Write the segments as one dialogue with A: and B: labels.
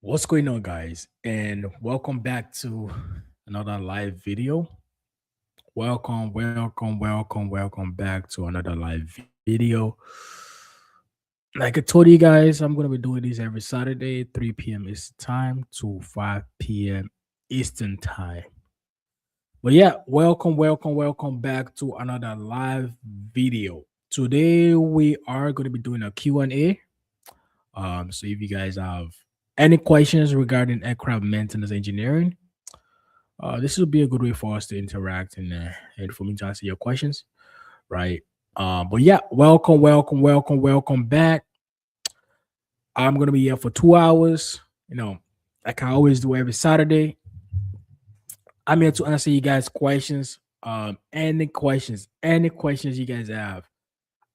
A: What's going on, guys? And welcome back to another live video. Welcome back to another live video. Like I told you guys, I'm gonna be doing this every Saturday, 3 p.m. Eastern time to 5 p.m. Eastern time. But yeah, welcome back to another live video. Today we are gonna be doing a Q&A. So if you guys have any questions regarding aircraft maintenance engineering, this will be a good way for us to interact and for me to answer your questions, right? But yeah, welcome back. I'm gonna be here for 2 hours. Like I always do every Saturday. I'm here to answer you guys' questions. Any questions you guys have,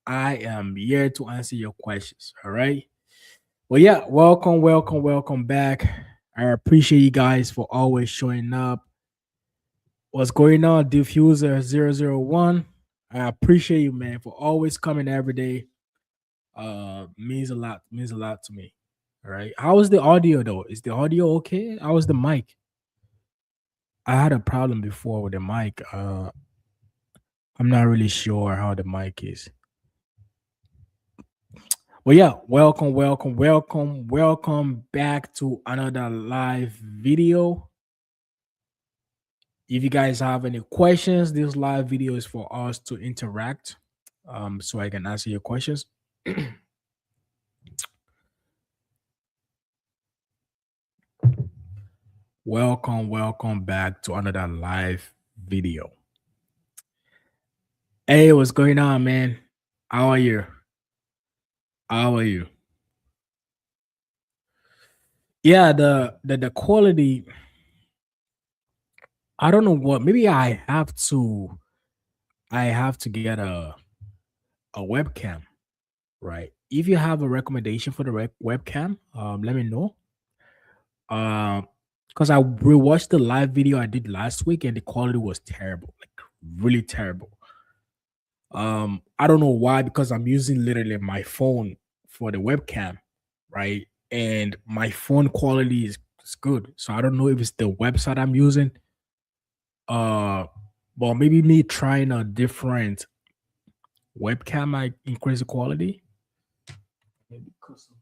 A: I am here to answer your questions. All right. Well, yeah, welcome back. I appreciate you guys for always showing up. What's going on, Diffuser 001? I appreciate you, man, for always coming every day. Means a lot to me. All right. How is the audio though? Is the audio okay? How was the mic? I had a problem before with the mic. I'm not really sure how the mic is. Well, yeah, welcome back to another live video. If you guys have any questions, this live video is for us to interact, so I can answer your questions. Welcome back to another live video. Hey, what's going on, man? How are you? How are you? Yeah, the quality. I don't know what. Maybe I have to get a webcam, right? If you have a recommendation for the webcam, let me know. Because I rewatched the live video I did last week and the quality was terrible, like really terrible. I don't know why, because I'm using literally my phone for the webcam, right? And my phone quality is good. So I don't know if it's the website I'm using. Uh but maybe me trying a different webcam might increase the quality. Maybe because of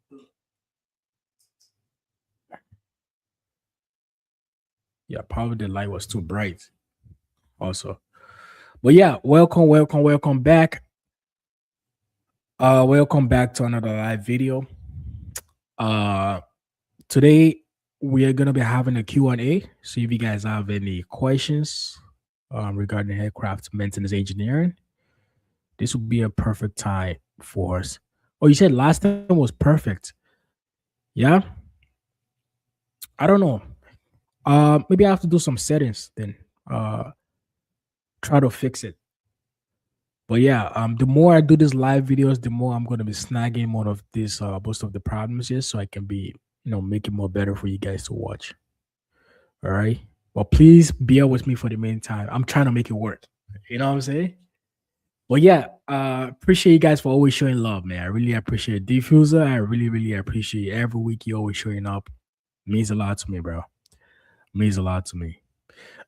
A: yeah, probably the light was too bright also. But yeah, welcome back. Welcome back to another live video. Uh Today we are gonna be having a Q&A. So if you guys have any questions regarding aircraft maintenance engineering, this would be a perfect time for us. Oh, you said last time was perfect. Yeah, I don't know. Maybe I have to do some settings then. Uh, Try to fix it. But yeah, the more I do these live videos, the more I'm gonna be snagging more of this, most of the problems here, so I can be, make it more better for you guys to watch. All right. But please bear with me for the meantime. I'm trying to make it work. You know what I'm saying? But yeah, appreciate you guys for always showing love, man. I really appreciate Diffuser. I really appreciate every week you always showing up. Means a lot to me, bro. Means a lot to me.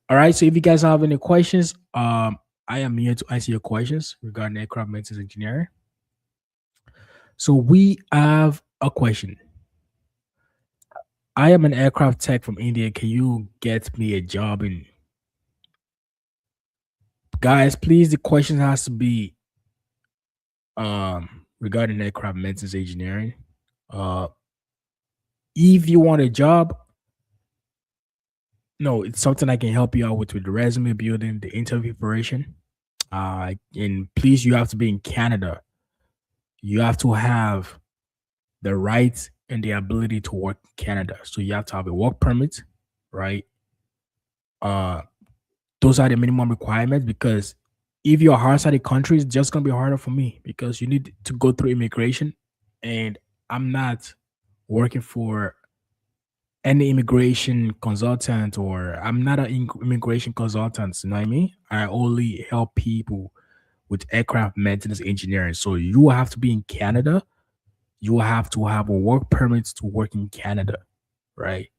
A: All right. So if you guys have any questions, I am here to answer your questions regarding aircraft maintenance engineering. So we have a question. I am an aircraft tech from India. Can you get me a job in? Guys, please, the question has to be regarding aircraft maintenance engineering. Uh if you want a job, no, it's something I can help you out with the resume building, the interview preparation. And please, you have to be in Canada. You have to have the rights and the ability to work in Canada. So you have to have a work permit, right? Uh those are the minimum requirements, because if you're outside the country, it's just gonna be harder for me because you need to go through immigration, and I'm not working for any immigration consultant, or I'm not an immigration consultant. You know what I mean? I only help people with aircraft maintenance engineering. So you have to be in Canada. You have to have a work permit to work in Canada. right?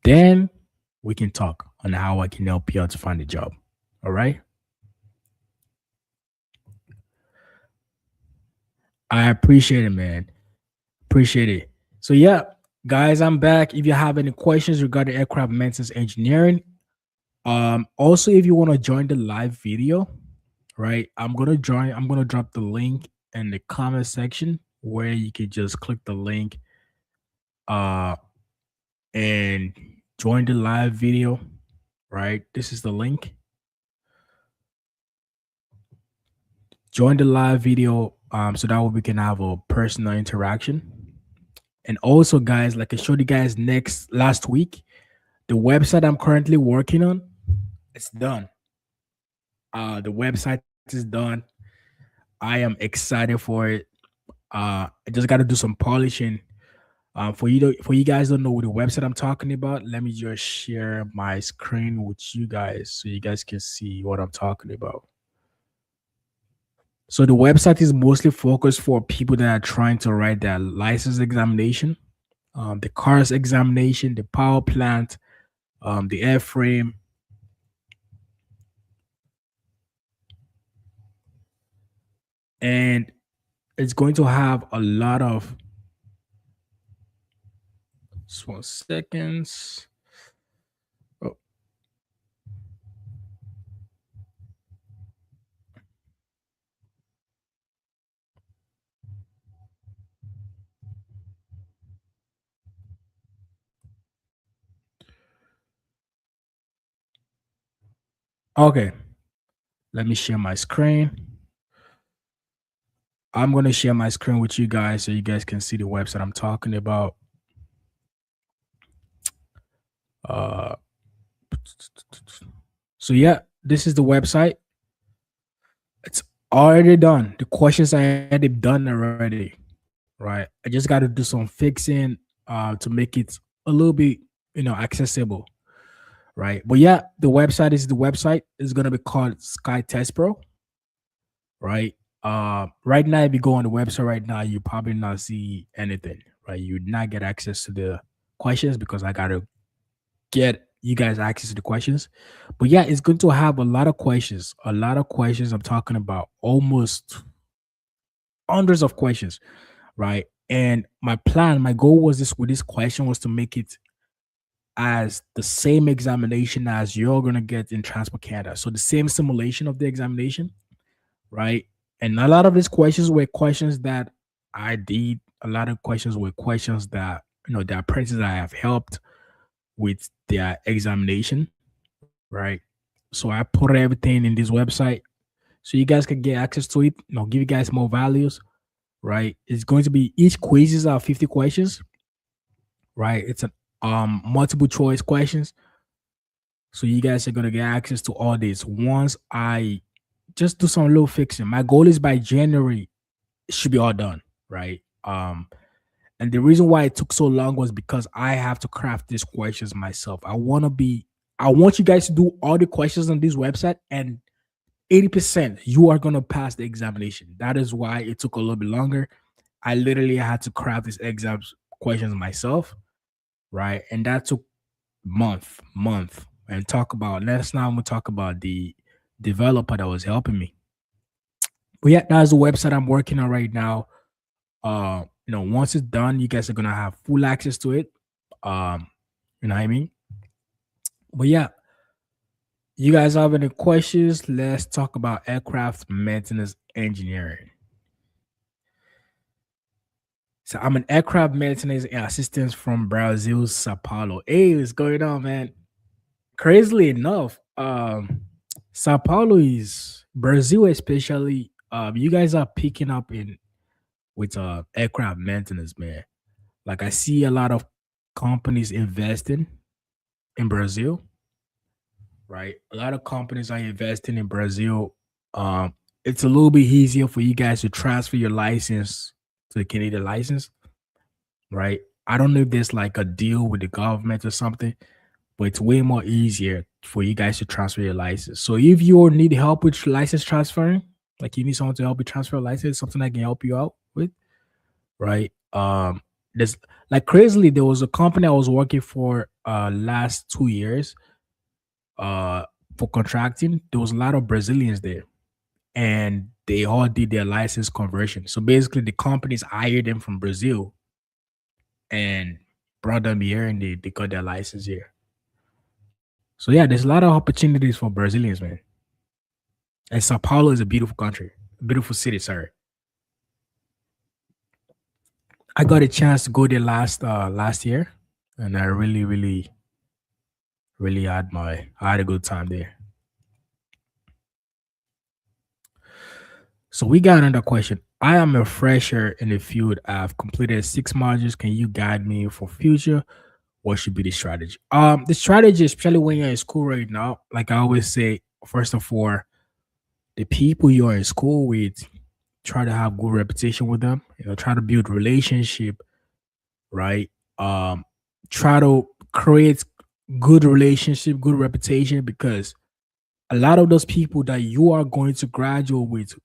A: Then we can talk on how I can help you out to find a job. All right. I appreciate it, man. Appreciate it. So yeah, guys, I'm back. If you have any questions regarding aircraft maintenance engineering, also if you want to join the live video, right? I'm gonna drop the link in the comment section where you can just click the link uh and join the live video, right? This is the link. Join the live video so that way we can have a personal interaction. And also, guys, like I showed you guys last week, the website I'm currently working on, it's done. The website is done. I am excited for it. I just got to do some polishing. For you guys don't know what the website I'm talking about, let me just share my screen with you guys so you guys can see what I'm talking about. So the website is mostly focused for people that are trying to write their license examination, the cars examination, the power plant, the airframe. And it's going to have a lot of just 1 second. Oh, okay. Let me share my screen. I'm going to share my screen with you guys so you guys can see the website I'm talking about. Uh, so yeah, this is the website. It's already done. The questions I had done already, right? I just got to do some fixing to make it a little bit, accessible, right? But yeah, the website is gonna be called Sky Test Pro, right? Right now, if you go on the website right now, you probably not see anything, right? You would not get access to the questions because I gotta get you guys access to the questions. But yeah, it's going to have a lot of questions. A lot of questions. I'm talking about almost hundreds of questions, right? And my goal was this with this question was to make it as the same examination as you're gonna get in Transport Canada. So the same simulation of the examination, right? And a lot of these questions were questions that I did. A lot of questions were questions that the apprentices I have helped with their examination, right? So I put everything in this website so you guys can get access to it, give you guys more values, right? It's going to be each quizzes are 50 questions, right? It's a multiple choice questions. So you guys are gonna get access to all this once I just do some little fixing. My goal is by January, it should be all done, right? And the reason why it took so long was because I have to craft these questions myself. I want you guys to do all the questions on this website, and 80% you are gonna pass the examination. That is why it took a little bit longer. I literally had to craft these exams questions myself, right? And that took month. And talk about next now I'm gonna talk about the developer that was helping me. But yeah, that's the website I'm working on right now. Once it's done, you guys are gonna have full access to it. You know what I mean? But yeah, you guys have any questions? Let's talk about aircraft maintenance engineering. So I'm an aircraft maintenance assistant from Brazil, Sao Paulo. Hey, what's going on, man? Crazily enough, Sao Paulo is Brazil, especially. You guys are picking up in with aircraft maintenance, man. Like I see a lot of companies investing in Brazil, right? A lot of companies are investing in Brazil. It's a little bit easier for you guys to transfer your license to the Canadian license, right? I don't know if there's like a deal with the government or something, but it's way more easier for you guys to transfer your license. So if you need help with license transferring, like you need someone to help you transfer a license, something I can help you out with, right? There's like crazily, there was a company I was working for last 2 years uh for contracting. There was a lot of Brazilians there, and they all did their license conversion. So basically the companies hired them from Brazil and brought them here, and they got their license here. So yeah, there's a lot of opportunities for Brazilians, man. And Sao Paulo is a beautiful country, beautiful city. Sorry, I got a chance to go there last year, and I really I had a good time there. So we got another question. I am a fresher in the field. I've completed 6 modules. Can you guide me for future? What should be the strategy? The strategy, especially when you're in school right now, like I always say, first of all, the people you're in school with, try to have good reputation with them. Try to build relationship, right? Um, Try to create good relationship, good reputation, because a lot of those people that you are going to graduate with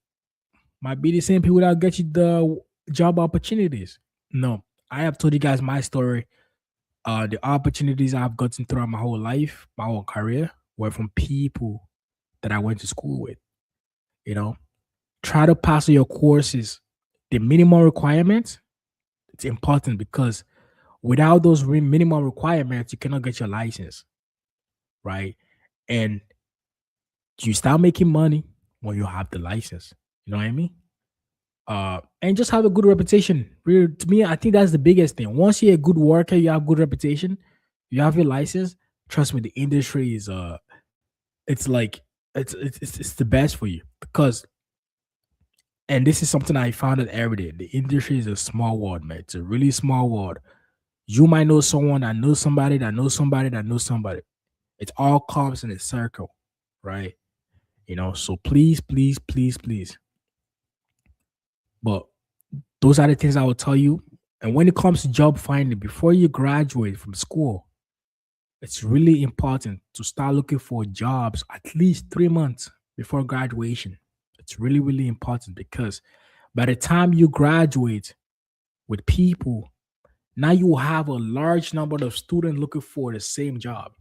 A: might be the same people that get you the job opportunities. No, I have told you guys my story. The opportunities I've gotten throughout my whole life, my whole career, were from people that I went to school with. You know, try to pass your courses. The minimum requirements, it's important because without those minimum requirements, you cannot get your license, right? And you start making money when you have the license. You know what I mean? And just have a good reputation. Really, to me, I think that's the biggest thing. Once you're a good worker, you have good reputation, you have your license. Trust me, the industry is it's like it's the best for you because, and this is something I found out every day. The industry is a small world, man. It's a really small world. You might know someone that knows somebody that knows somebody that knows somebody. It all comes in a circle, right? So please, please, please, please. But those are the things I will tell you. And when it comes to job finding, before you graduate from school, it's really important to start looking for jobs at least 3 months before graduation. It's really, really important because by the time you graduate with people, now you have a large number of students looking for the same job,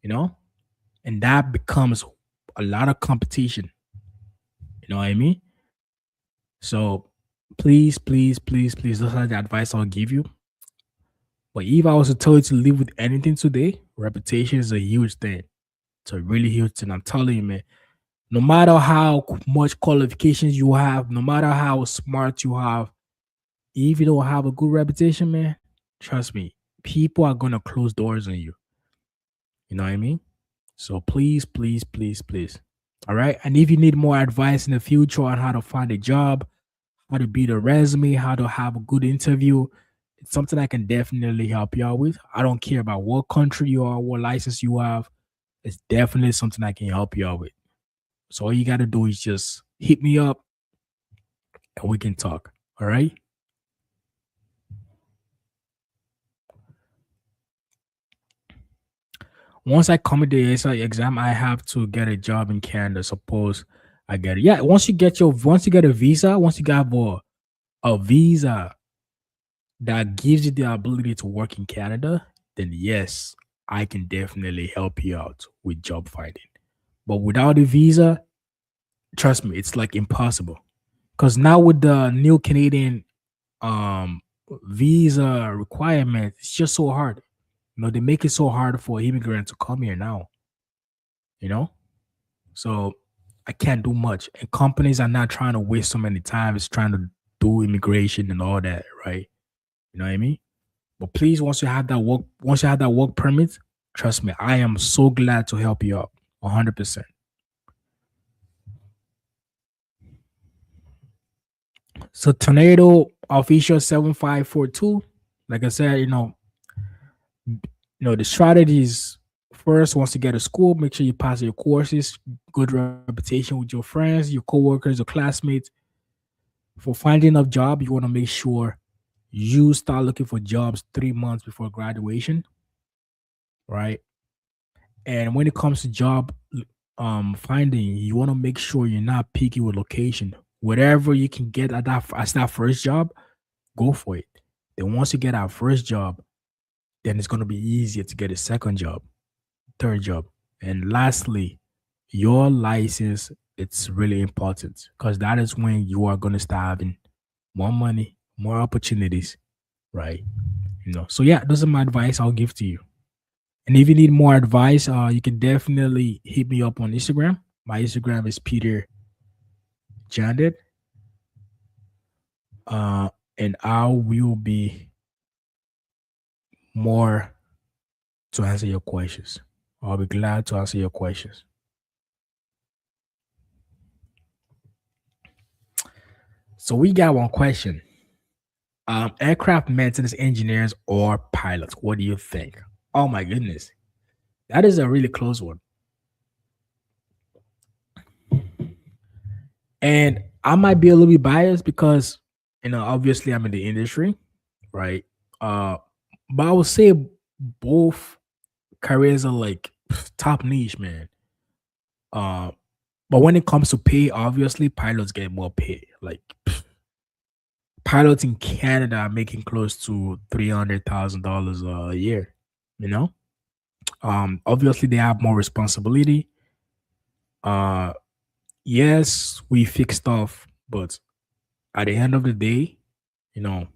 A: you know, and that becomes a lot of competition. You know what I mean? So please, please, please, please, those are the advice I'll give you. But if I was to tell you to live with anything today, reputation is a huge thing. It's a really huge thing. I'm telling you, man. No matter how much qualifications you have, no matter how smart you have, if you don't have a good reputation, man, trust me, people are gonna close doors on you. You know what I mean? So please, please, please, please. All right. And if you need more advice in the future on how to find a job, how to build a resume, how to have a good interview, it's something I can definitely help you out with. I don't care about what country you are, what license you have. It's definitely something I can help you out with. So all you got to do is just hit me up and we can talk. All right. Once I come to the ASI exam, I have to get a job in Canada. Suppose I get it. Yeah. Once you get a visa, once you got a visa that gives you the ability to work in Canada, then yes, I can definitely help you out with job finding. But without a visa, trust me, it's like impossible. Because now with the new Canadian um visa requirement, it's just so hard. They make it so hard for immigrants to come here now, you know? So I can't do much. And companies are not trying to waste so many times trying to do immigration and all that, right? You know what I mean? But please, once you have that work permit, trust me, I am so glad to help you out 100%. So Tornado official 7542, like I said, the strategies first, once you get to school, make sure you pass your courses, good reputation with your friends, your coworkers, your classmates. For finding a job, you want to make sure you start looking for jobs 3 months before graduation, right? And when it comes to job finding, you want to make sure you're not picky with location. Whatever you can get at that as that first job, go for it. Then once you get our first job, then it's gonna be easier to get a second job, third job. And lastly, your license, it's really important because that is when you are gonna start having more money, more opportunities, right? So yeah, those are my advice I'll give to you. And if you need more advice, you can definitely hit me up on Instagram. My Instagram is Peter Jandit. Uh, and I will be more to answer your questions. I'll be glad to answer your questions. So we got one question. Aircraft maintenance engineers or pilots, what do you think? Oh my goodness. That is a really close one. And I might be a little bit biased because, obviously I'm in the industry, right? Uh, but I would say both careers are like top niche, man. Uh, but when it comes to pay, obviously pilots get more pay. Like pilots in Canada are making close to $300,000 a year. You know, obviously they have more responsibility. Uh, yes, we fix stuff, but at the end of the day, you know,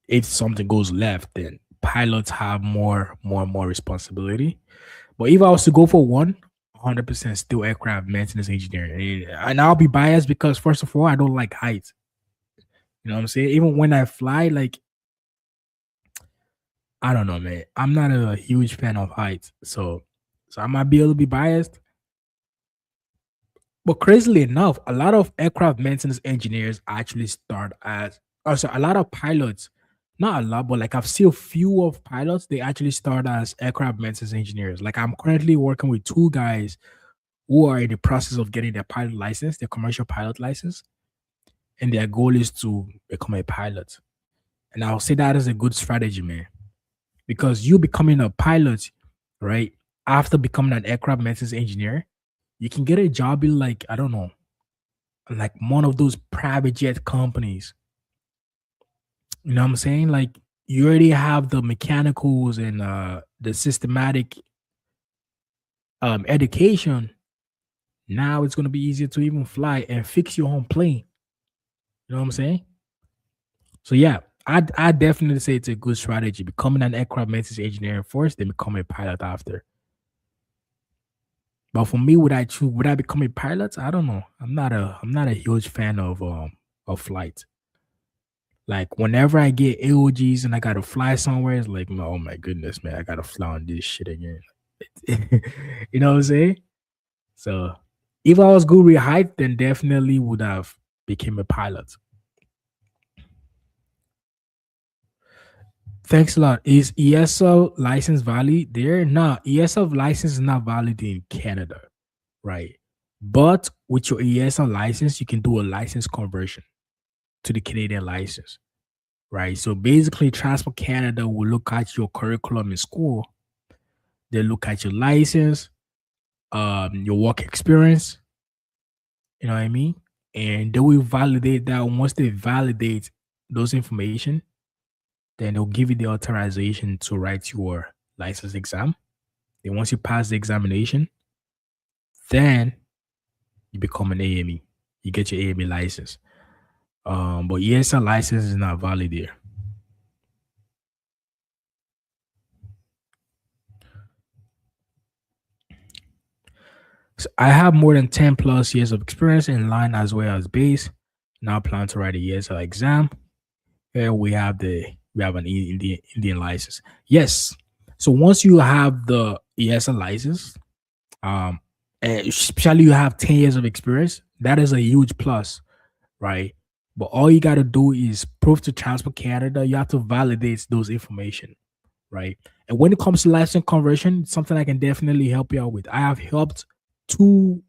A: if something goes left, then pilots have more responsibility. But if I was to go for 100% still aircraft maintenance engineer. And I'll be biased because first of all, I don't like heights. You know what I'm saying? Even when I fly, like I don't know, man. I'm not a huge fan of heights. So I might be a little bit biased. But crazily enough, a lot of aircraft maintenance engineers actually start as also a lot of pilots, not a lot, but like I've seen a few of pilots, they actually start as aircraft maintenance engineers. Like I'm currently working with two guys who are in the process of getting their pilot license, their commercial pilot license, and their goal is to become a pilot. And I'll say that is a good strategy, man, because you becoming a pilot, right? After becoming an aircraft maintenance engineer, you can get a job in like, I don't know, like one of those private jet companies. You know what I'm saying? Like you already have the mechanicals and the systematic education. Now it's gonna be easier to even fly and fix your own plane. You know what I'm saying? So yeah, I definitely say it's a good strategy. Becoming an aircraft maintenance engineer first, then become a pilot after. But for me, would I become a pilot? I don't know. I'm not a huge fan of flight. Like whenever I get AOGs and I gotta fly somewhere, it's like, oh my goodness, man, I gotta fly on this shit again. You know what I'm saying? So if I was good with height, then definitely would have became a pilot. Thanks a lot. Is ESL license valid there? No, ESL license is not valid in Canada, right? But with your ESL license, you can do a license conversion to the Canadian license, right? So basically, Transport Canada will look at your curriculum in school. They look at your license, your work experience. You know what I mean? And they will validate that. Once they validate those information, then they'll give you the authorization to write your license exam. Then once you pass the examination, then you become an AME. You get your AME license. But ESL license is not valid here. So I have more than 10 plus years of experience in line as well as base. Now plan to write a ESL exam. Here we have an Indian license. Yes. So once you have the ESL license, um, especially you have 10 years of experience, that is a huge plus, right? But all you got to do is prove to Transport Canada, you have to validate those information, right? And when it comes to license conversion, it's something I can definitely help you out with. I have helped two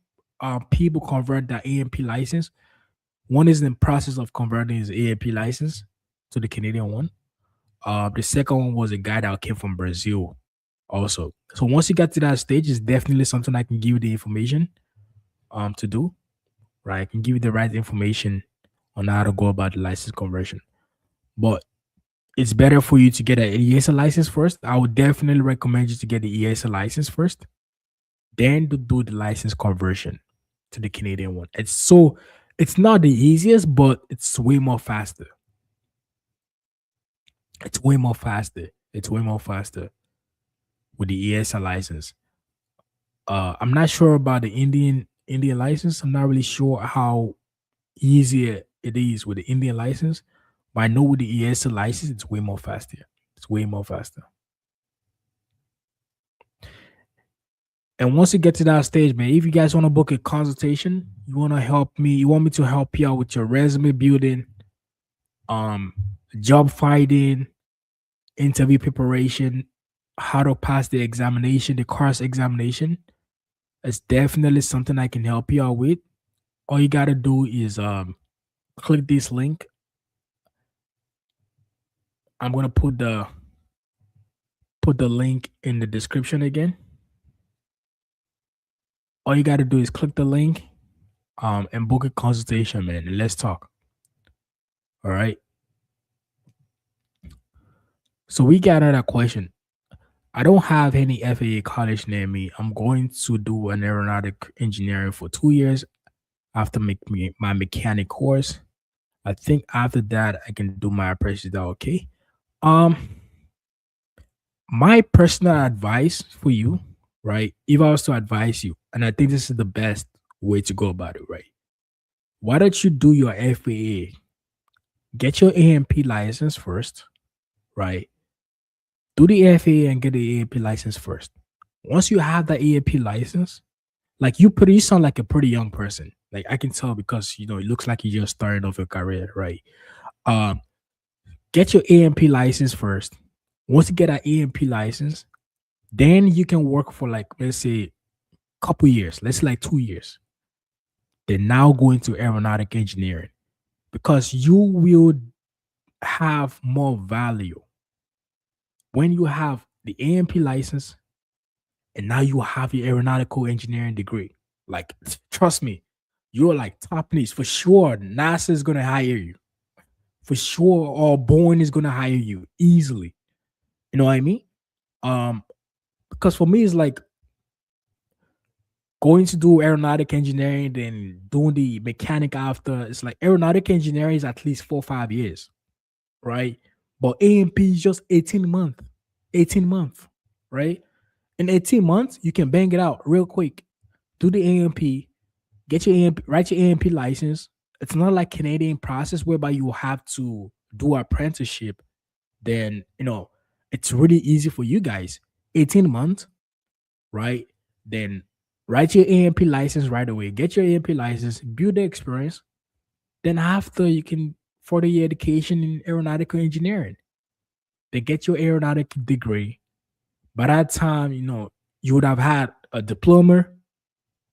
A: people convert their AMP license. One is in the process of converting his AMP license to the Canadian one. The second one was a guy that came from Brazil also. So once you get to that stage, it's definitely something I can give you the information to do, right? I can give you the right information on how to go about the license conversion. But it's better for you to get an ESL license first. I would definitely recommend you to get the ESL license first, then to do the license conversion to the Canadian one. It's not the easiest, but it's way more faster. It's way more faster. It's way more faster with the ESL license. I'm not sure about the Indian license. I'm not really sure how easy it is with the Indian license, but I know with the ESL license, it's way more faster. It's way more faster. And once you get to that stage, man, if you guys want to book a consultation, you want to help me, you want me to help you out with your resume building, um, job finding, interview preparation, how to pass the examination, the course examination, it's definitely something I can help you out with. All you gotta do is click this link. I'm gonna put the link in the description again. All you gotta do is click the link and book a consultation, man. And let's talk. All right. So we got another question. I don't have any FAA college near me. I'm going to do an aeronautic engineering for 2 years after my mechanic course. I think after that I can do my apprenticeship. Is that okay? Um, my personal advice for you, right? If I was to advise you, and I think this is the best way to go about it, right? Why don't you do your FAA? Get your AMP license first, right? Do the FAA and get the AMP license first. Once you have the AMP license, like you sound like a pretty young person. Like I can tell because it looks like you just started off your career, right? Um, get your AMP license first. Once you get an AMP license, then you can work for like let's say a couple years, let's say like 2 years. Then now go into aeronautic engineering because you will have more value when you have the AMP license and now you have your aeronautical engineering degree. Like, trust me, you're like top niche for sure. NASA is gonna hire you for sure, or Boeing is gonna hire you easily. You know what I mean? Um, because for me, it's like going to do aeronautic engineering, then doing the mechanic after. It's like aeronautic engineering is at least 4 or 5 years, right? But AMP is just 18 month, right? In 18 months, you can bang it out real quick. Do the AMP, get your AMP, write your AMP license. It's not like Canadian process whereby you have to do apprenticeship. Then it's really easy for you guys. 18 months, right? Then write your AMP license right away. Get your AMP license, build the experience. Then after you can further your education in aeronautical engineering. Then get your aeronautic degree. By that time, you would have had a diploma,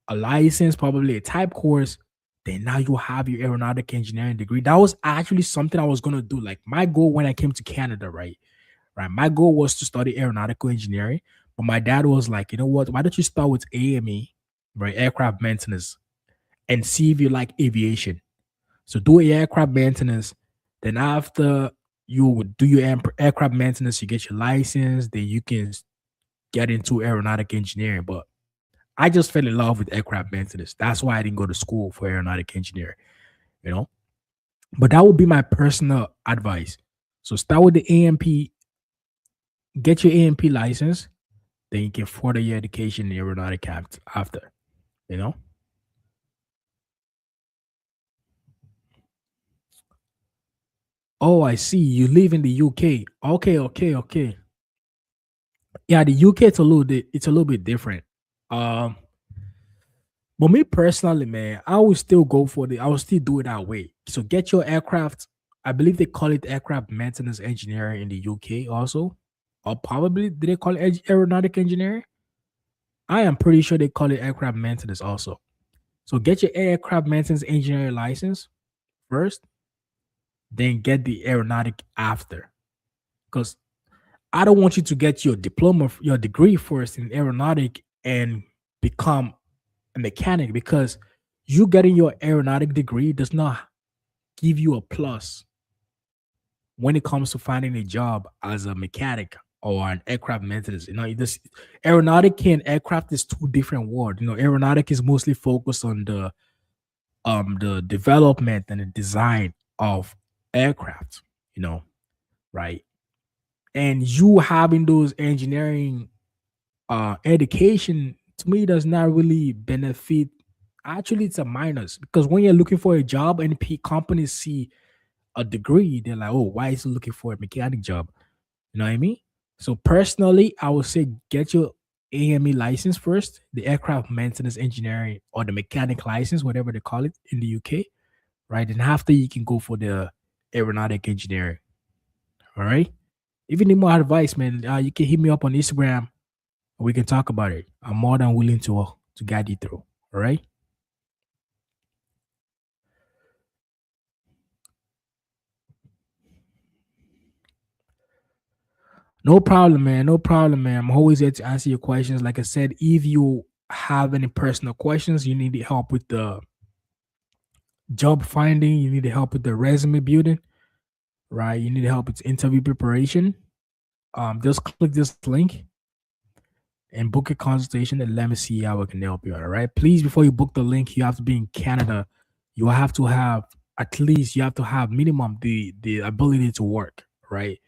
A: a license, probably a type course. Then now you have your aeronautic engineering degree. That was actually something I was gonna do. Like my goal when I came to Canada, right? Right. My goal was to study aeronautical engineering, but my dad was like, you know what? Why don't you start with AME, right? Aircraft maintenance, and see if you like aviation. So do aircraft maintenance. Then after you would do your aircraft maintenance, you get your license. Then you can get into aeronautic engineering. But I just fell in love with aircraft maintenance. That's why I didn't go to school for aeronautic engineering, you know. But that would be my personal advice. So start with the AMP, get your AMP license, then you can further your education in aeronautic after, you know. Oh, I see. You live in the UK. Okay, okay, okay. Yeah, the UK it's a little bit different. Um, but me personally, man, I will still do it that way. So get your aircraft. I believe they call it aircraft maintenance engineering in the UK also. Or probably did they call it aeronautic engineering? I am pretty sure they call it aircraft maintenance also. So get your aircraft maintenance engineering license first, then get the aeronautic after. Because I don't want you to get your diploma, your degree first in aeronautic and become a mechanic because you getting your aeronautic degree does not give you a plus when it comes to finding a job as a mechanic or an aircraft maintenance. This aeronautic and aircraft is two different words. Aeronautic is mostly focused on the development and the design of aircraft, you know, right? And you having those engineering education to me does not really benefit. Actually, it's a minus because when you're looking for a job and companies see a degree, they're like, oh, why is he looking for a mechanic job? You know what I mean? So personally, I would say get your AME license first, the aircraft maintenance engineering or the mechanic license, whatever they call it in the UK, right? And after you can go for the aeronautic engineering. All right. If you need more advice, man, you can hit me up on Instagram. We can talk about it. I'm more than willing to guide you through. All right. No problem, man. No problem, man. I'm always here to answer your questions. Like I said, if you have any personal questions, you need help with the job finding, you need help with the resume building, right? You need help with interview preparation. Just click this link and book a consultation and let me see how I can help you. All right. Please, before you book the link, you have to be in Canada. You have to have at least you have to have minimum the ability to work, right?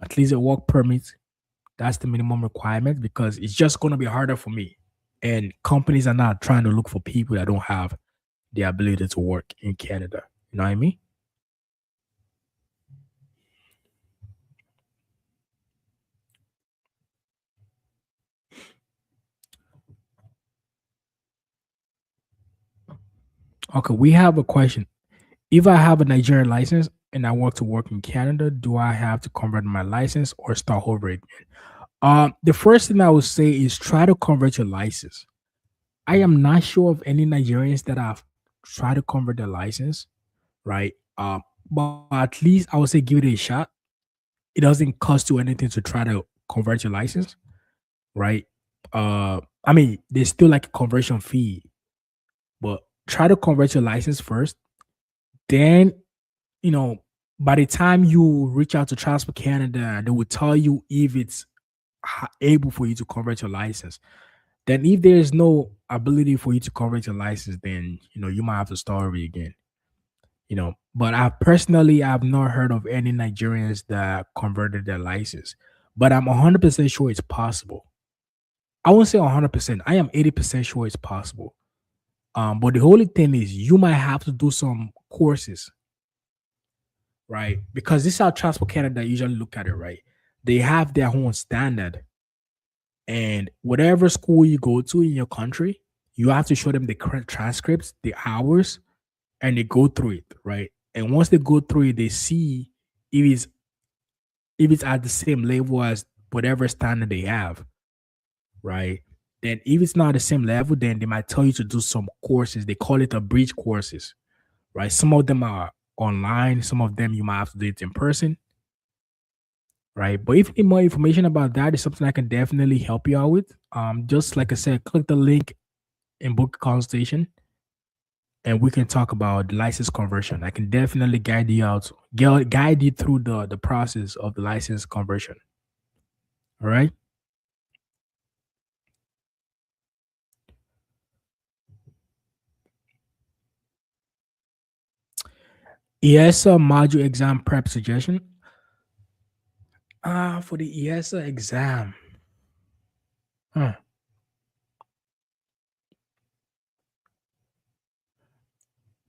A: At least a work permit. That's the minimum requirement because it's just gonna be harder for me. And companies are not trying to look for people that don't have the ability to work in Canada. You know what I mean? Okay, we have a question. If I have a Nigerian license and I want to work in Canada, do I have to convert my license or start over again? The first thing I would say is try to convert your license. I am not sure of any Nigerians that have tried to convert their license, right? But at least I would say give it a shot. It doesn't cost you anything to try to convert your license, right? I mean, there's still like a conversion fee, but try to convert your license first. Then, you know, by the time you reach out to Transport Canada, they will tell you if it's able for you to convert your license. Then, if there is no ability for you to convert your license, then you might have to start over again. But I've not heard of any Nigerians that converted their license, but I'm 100% sure it's possible. I won't say 100%. I am 80% sure it's possible. But the only thing is you might have to do some courses, right? Because this is how Transport Canada usually look at it, right? They have their own standard, and whatever school you go to in your country, you have to show them the correct transcripts, the hours, and they go through it, right? And once they go through it, they see if it's if it's at the same level as whatever standard they have, right? Then if it's not the same level, then they might tell you to do some courses. They call it a bridge courses, right? Some of them are online, some of them you might have to do it in person, right? But if you need more information about that, it's something I can definitely help you out with. Just like I said, click the link and book a consultation, and we can talk about license conversion. I can definitely guide you out, guide you through the process of the license conversion. All right. ESA module exam prep suggestion. For the ESA exam. Huh.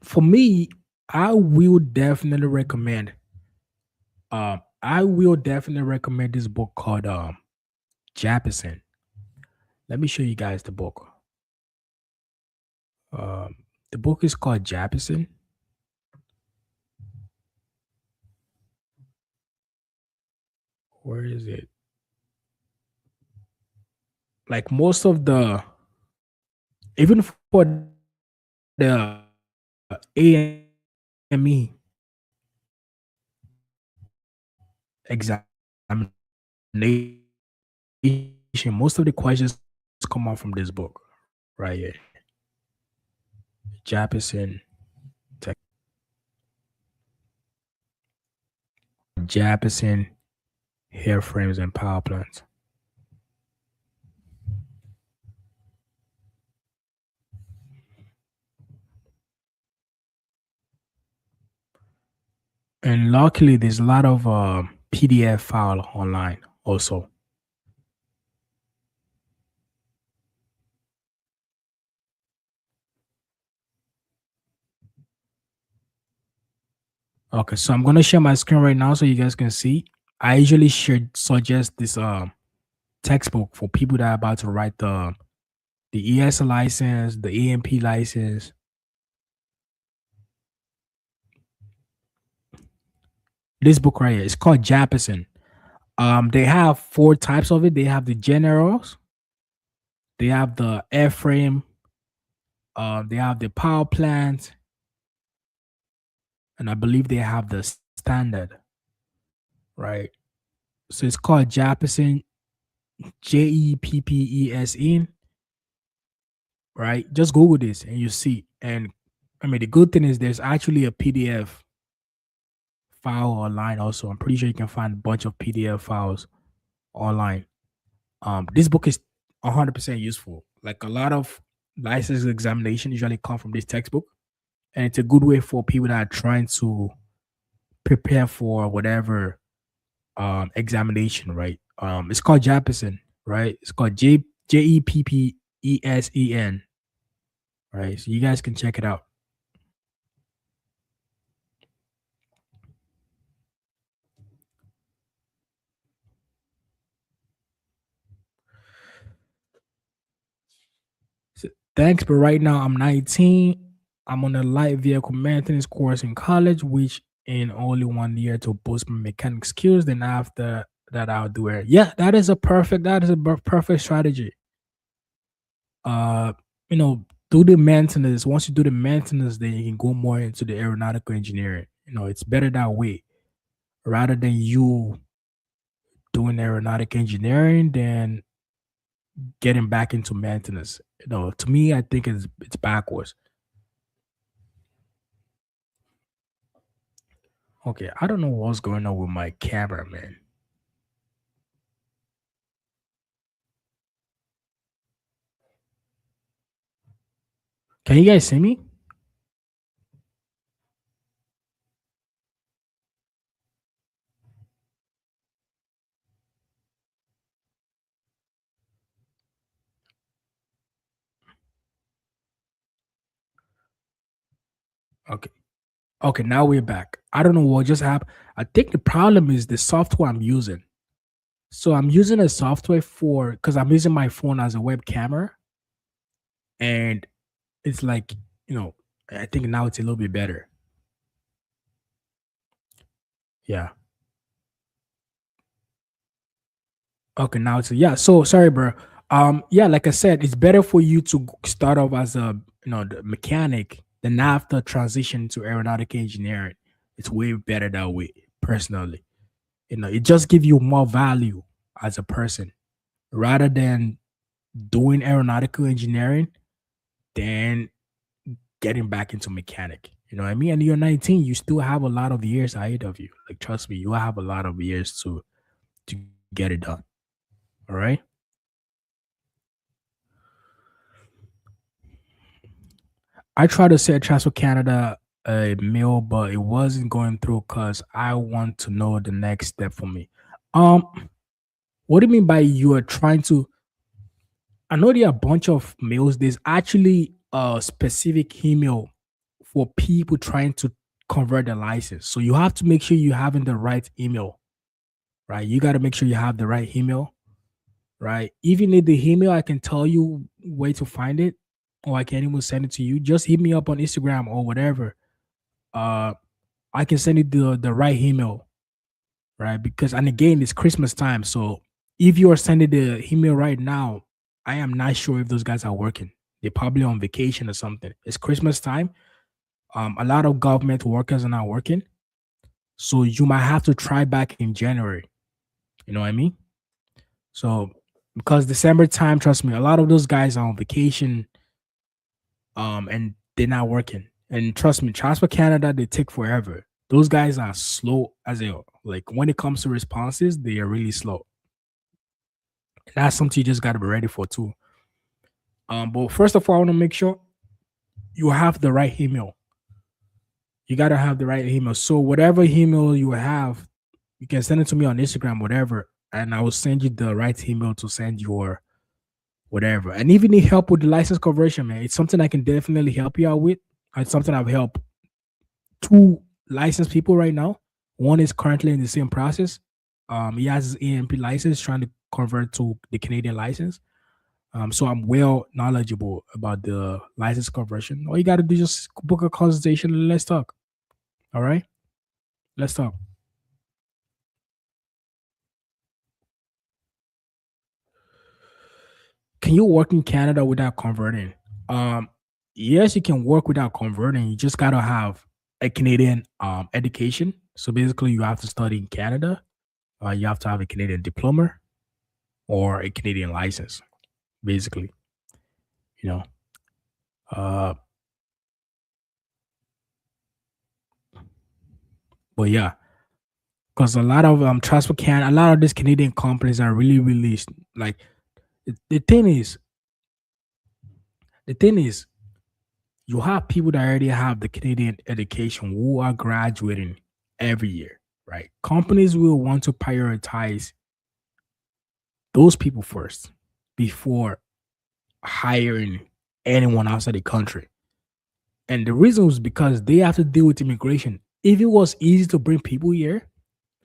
A: For me, I will definitely recommend. I will definitely recommend this book called Japison. Let me show you guys the book. Um, the book is called Japison. Where is it? Like most of the, even for the AME examination, most of the questions come out from this book right here. Japison. called Japison Airframes and Power Plants. And luckily, there's a lot of PDF file online also. Okay, so I'm gonna share my screen right now so you guys can see. I usually should suggest this textbook for people that are about to write the ES license, the EMP license. This book right here, it's called Japison. They have four types of it. They have the generals, they have the airframe, they have the power plant, and I believe they have the standard, right? So it's called Japison, Jeppesen, right? Just Google this and you see. And I mean, the good thing is there's actually a PDF file online also. I'm pretty sure you can find a bunch of PDF files online. This book is 100% useful. Like a lot of license examination usually come from this textbook, and it's a good way for people that are trying to prepare for whatever examination, right? It's called Japison, right? It's called Jeppesen, right? So you guys can check it out. So, thanks, but right now I'm 19. I'm on a light vehicle maintenance course in college, which in only 1 year to boost my mechanic skills. Then after that, I'll do it. Yeah, that is a perfect strategy. Uh, do the maintenance. Once you do the maintenance, then you can go more into the aeronautical engineering. It's better that way rather than you doing aeronautic engineering than getting back into maintenance. To me, I think it's backwards. Okay, I don't know what's going on with my camera, man. Can you guys see me? Okay. Okay, now we're back. I don't know what just happened. I think the problem is the software I'm using. So I'm using a software for because I'm using my phone as a web camera, and it's like, you know, I think now it's a little bit better. Yeah. Okay, now it's yeah. So sorry, bro. Yeah, like I said, it's better for you to start off as a the mechanic than after transition to aeronautic engineering. It's way better that way, personally. It just gives you more value as a person rather than doing aeronautical engineering than getting back into mechanic. You know what I mean? And you're 19, you still have a lot of years ahead of you. Like trust me, you have a lot of years to get it done. All right. I tried to set Transfer Canada a mail, but it wasn't going through because I want to know the next step for me. What do you mean by you are trying to? I know there are a bunch of mails. There's actually a specific email for people trying to convert the license. So you have to make sure you're having the right email, right? You got to make sure you have the right email, right? Even if the email, I can tell you where to find it, or I can even send it to you. Just hit me up on Instagram or whatever. Uh, I can send you the right email, right? Because and again, it's Christmas time, so if you are sending the email right now, I am not sure if those guys are working. They're probably on vacation or something. It's Christmas time. A lot of government workers are not working, so you might have to try back in January. You know what I mean? So because December time, trust me, a lot of those guys are on vacation, and they're not working. And trust me, Transfer Canada, they take forever. Those guys are slow as hell. Like when it comes to responses, they are really slow. That's something you just gotta be ready for too. But first of all, I want to make sure you have the right email. You gotta have the right email. So whatever email you have, you can send it to me on Instagram, whatever, and I will send you the right email to send your whatever. And if you need help with the license conversion, man, it's something I can definitely help you out with. It's something I've helped two licensed people right now. One is currently in the same process. He has his AMP license trying to convert to the Canadian license. So I'm well knowledgeable about the license conversion. All you got to do is just book a consultation and let's talk. All right, let's talk. Can you work in Canada without converting? Um, yes, you can work without converting. You just gotta have a Canadian education. So basically, you have to study in Canada. You have to have a Canadian diploma or a Canadian license. Basically, you know. Uh, but yeah, because a lot of transport can a lot of these Canadian companies are really like the thing is the thing is you have people that already have the Canadian education who are graduating every year, right? Companies will want to prioritize those people first before hiring anyone outside the country. And the reason was because they have to deal with immigration. If it was easy to bring people here,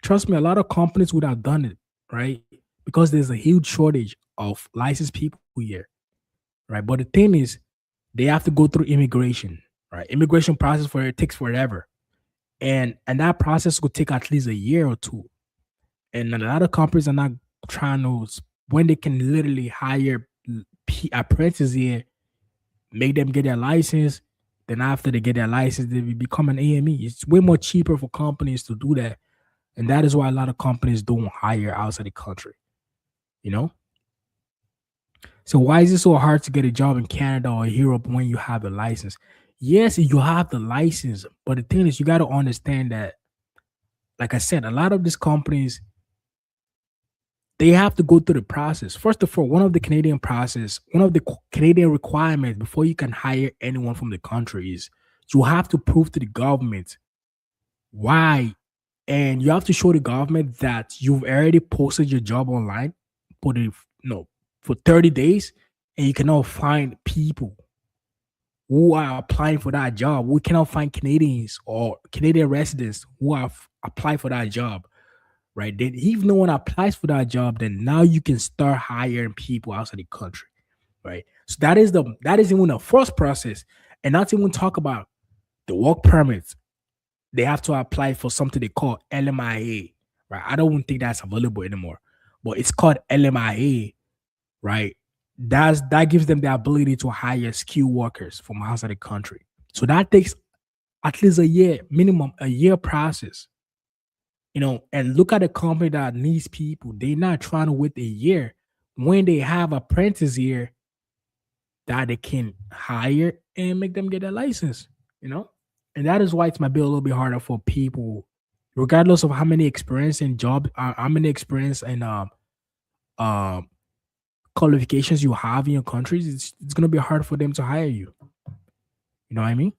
A: trust me, a lot of companies would have done it, right? Because there's a huge shortage of licensed people here, right? But the thing is, they have to go through immigration, right? Immigration process for it takes forever, and that process could take at least a year or two. And a lot of companies are not trying to when they can literally hire apprentices here, make them get their license. Then after they get their license, they will become an AME. It's way more cheaper for companies to do that, and that is why a lot of companies don't hire outside the country. You know. So why is it so hard to get a job in Canada or Europe when you have a license? Yes, you have the license, but the thing is, you got to understand that, like I said, a lot of these companies they have to go through the process. First of all, one of the Canadian requirements before you can hire anyone from the country is you have to prove to the government why, and you have to show the government that you've already posted your job online for the no for 30 days, and you cannot find people who are applying for that job. We cannot find Canadians or Canadian residents who have applied for that job, right? Then if no one applies for that job, then now you can start hiring people outside the country, right? So that is even the first process, and not even talk about the work permits. They have to apply for something they call LMIA, right? I don't think that's available anymore, but it's called LMIA, right? That gives them the ability to hire skilled workers from outside the country. So that takes at least a year, minimum a year process. And look at a company that needs people. They're not trying to wait a year when they have apprentices here that they can hire and make them get a license, you know? And that is why it might be a little bit harder for people, regardless of how many experience in job, how many experience and um qualifications you have in your countries. It's gonna be hard for them to hire you. You know what I mean?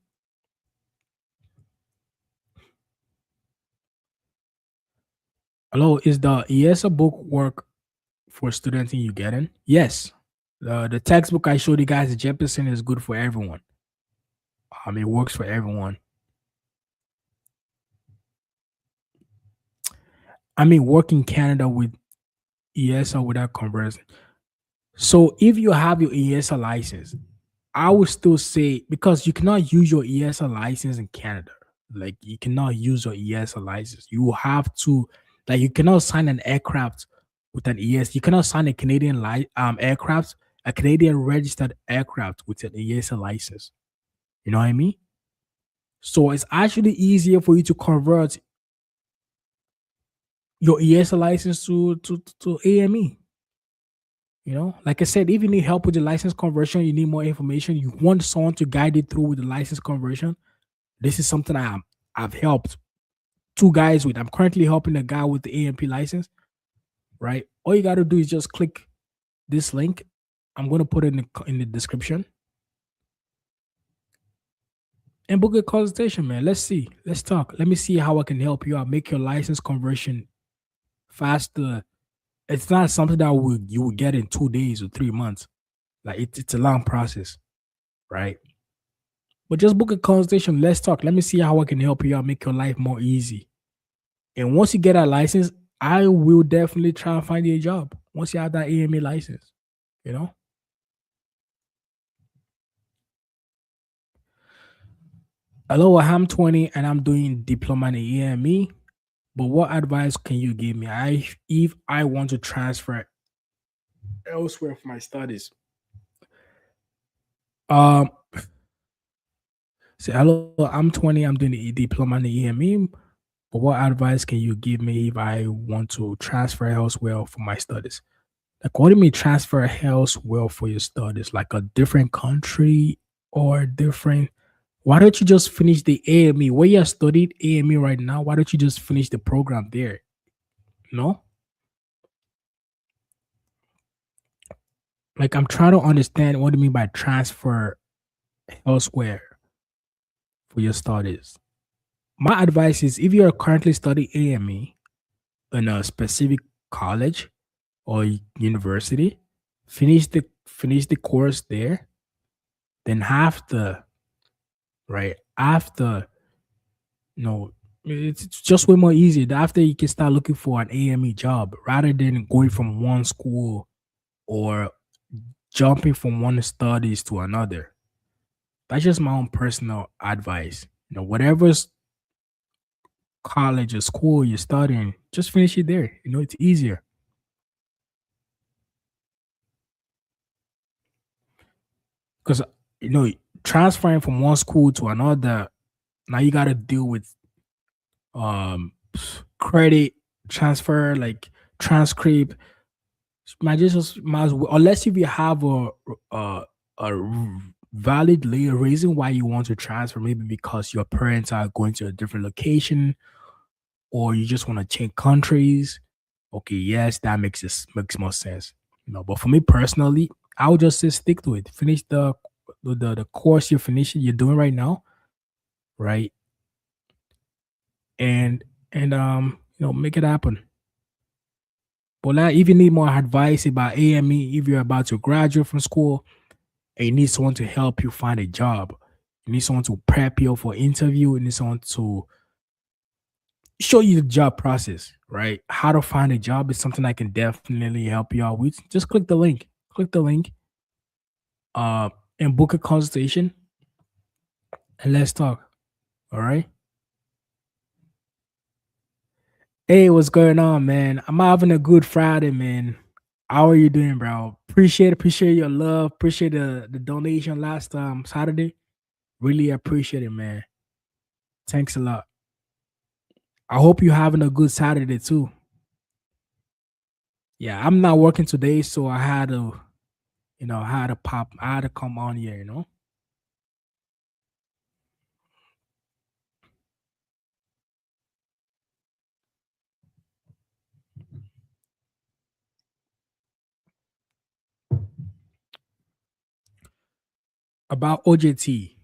A: Hello, is the ESA book work for students in you getting? Yes. The textbook I showed you guys, the Jefferson, is good for everyone. It works for everyone. Work in Canada with ESA without conversion. So if you have your ESA license, I would still say because you cannot use your ESA license in Canada. Like you cannot use your ESA license. You have to like you cannot sign an aircraft with an ES. You cannot sign a Canadian aircraft, a Canadian registered aircraft with an ESA license. You know what I mean? So it's actually easier for you to convert your ESA license to AME. Like I said, if you need help with the license conversion, you need more information, you want someone to guide you through with the license conversion, this is something I've helped. two guys with. I'm currently helping a guy with the AMP license, right? All you got to do is just click this link. I'm gonna put it in the description and book a consultation, man. Let's see. Let's talk. Let me see how I can help you out. Make your license conversion faster. It's not something that you will get in 2 days or 3 months. Like it's a long process, right? But just book a consultation. Let's talk. Let me see how I can help you out, make your life more easy. And once you get that license, I will definitely try and find you a job. Once you have that AMA license, you know. Hello, I'm 20 and I'm doing diploma in AME. But what advice can you give me? If I want to transfer elsewhere for my studies. Um, say hello, I'm 20. I'm doing the diploma in AME. But what advice can you give me if I want to transfer elsewhere for my studies? Like, what do you mean transfer elsewhere for your studies? Like a different country or different? Why don't you just finish the AME? Where you studied AME right now, why don't you just finish the program there? No? Like, I'm trying to understand what do you mean by transfer elsewhere for your studies. My advice is if you are currently studying AME in a specific college or university, finish the course there, then after, right? After, no, it's just way more easy. After you can start looking for an AME job rather than going from one school or jumping from one studies to another. That's just my own personal advice. Whatever's college or school you're studying, just finish it there. It's easier. Because you know, transferring from one school to another, now you gotta deal with um credit transfer, like transcript. Might as well, unless if you have a valid reason why you want to transfer, maybe because your parents are going to a different location or you just want to change countries. Okay, yes, that makes more sense. But for me personally, I would just say stick to it. Finish the course you're doing right now, right? And make it happen. But now, if you need more advice about AME, if you're about to graduate from school and you need someone to help you find a job, you need someone to prep you for interview, you need someone to show you the job process, right? How to find a job is something I can definitely help you out with. Just click the link. Click the link, uh, and book a consultation and let's talk. All right. Hey, what's going on, man? I'm having a good Friday, man. How are you doing, bro? Appreciate your love. Appreciate the donation last Saturday. Really appreciate it, man. Thanks a lot. I hope you're having a good Saturday too. Yeah, I'm not working today, so I had to come on here. About OJT,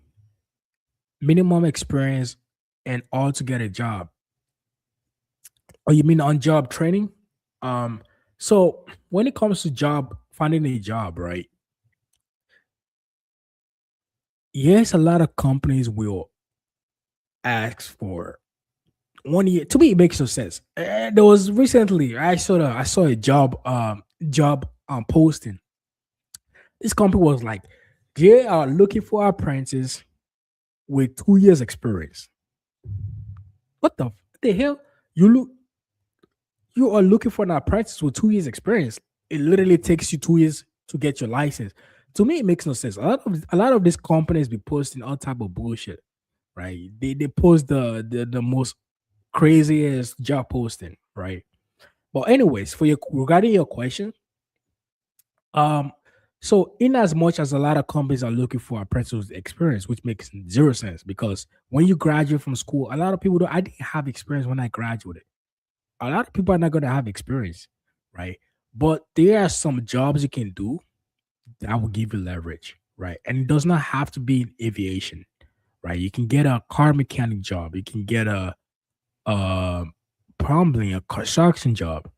A: minimum experience and all to get a job. Oh, you mean on job training? So when it comes to job finding a job, right? Yes, a lot of companies will ask for 1 year. To me, it makes no sense. There was recently I saw a job posting. This company was like, they are looking for apprentices with 2 years experience. What the hell? You look you are looking for an apprentice with 2 years experience. It literally takes you 2 years to get your license. To me, it makes no sense. A lot of these companies be posting all type of bullshit, right? They post the most craziest job posting, right? But anyways, regarding your question, um, So, in as much as a lot of companies are looking for apprentice experience, which makes zero sense because when you graduate from school, a lot of people don't. I didn't have experience when I graduated. A lot of people are not going to have experience, right? But there are some jobs you can do that will give you leverage, right? And it does not have to be in aviation, right? You can get a car mechanic job. You can get a probably a construction job,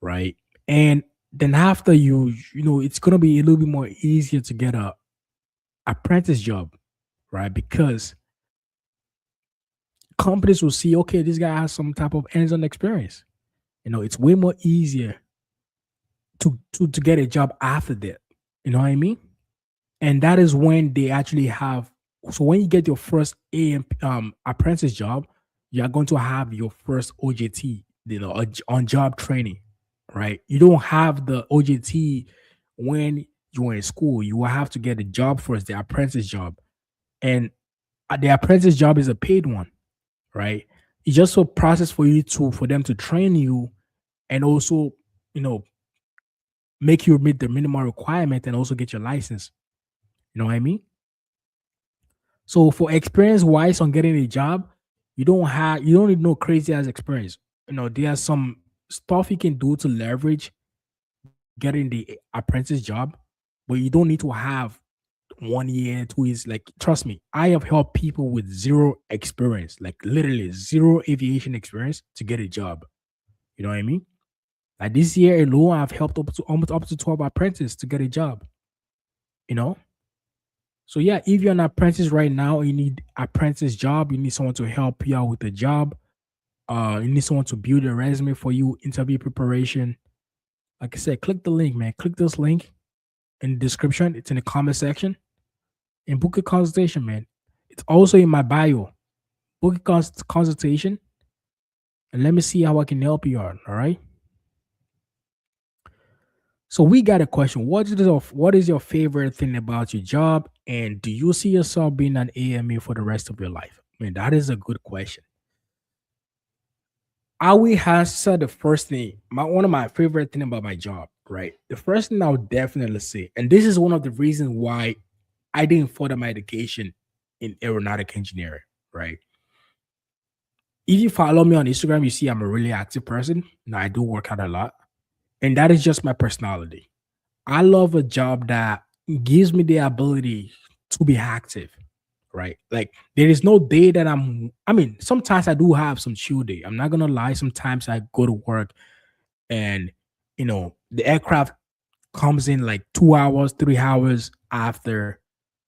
A: right? And then after it's gonna be a little bit more easier to get a apprentice job, right? Because companies will see, okay, this guy has some type of hands-on experience. It's way more easier to get a job after that. You know what I mean? And that is when they actually have. So when you get your first AM apprentice job, you are going to have your first OJT, on job training, right? You don't have the OJT when you are in school. You will have to get a job first, the apprentice job, and the apprentice job is a paid one, right? It's just a process for them to train you and also, you know, make you meet the minimum requirement and also get your license. You know what I mean? So for experience wise on getting a job, you don't need no crazy ass experience. There's some stuff you can do to leverage getting the apprentice job, but you don't need to have 1 year, 2 years. Like, trust me, I have helped people with zero experience, like literally zero aviation experience to get a job. You know what I mean? Like this year alone, I've helped almost up to 12 apprentices to get a job, you know? So yeah, if you're an apprentice right now, you need apprentice job, you need someone to help you out with the job. You need someone to build a resume for you, interview preparation. Like I said, click the link, man. Click this link in the description. It's in the comment section. And book a consultation, man. It's also in my bio. Book a consultation and let me see how I can help you out. All right. So we got a question. What is your favorite thing about your job? And do you see yourself being an AME for the rest of your life? I mean, that is a good question. I will answer the first thing. One of my favorite thing about my job, right? The first thing I would definitely say, and this is one of the reasons why I didn't further my education in aeronautic engineering, right? If you follow me on Instagram, you see I'm a really active person. Now I do work out a lot, and that is just my personality. I love a job that gives me the ability to be active, right? Like there is no day that I mean, sometimes I do have some chill day. I'm not gonna lie. Sometimes I go to work and the aircraft comes in like 2 hours, 3 hours after,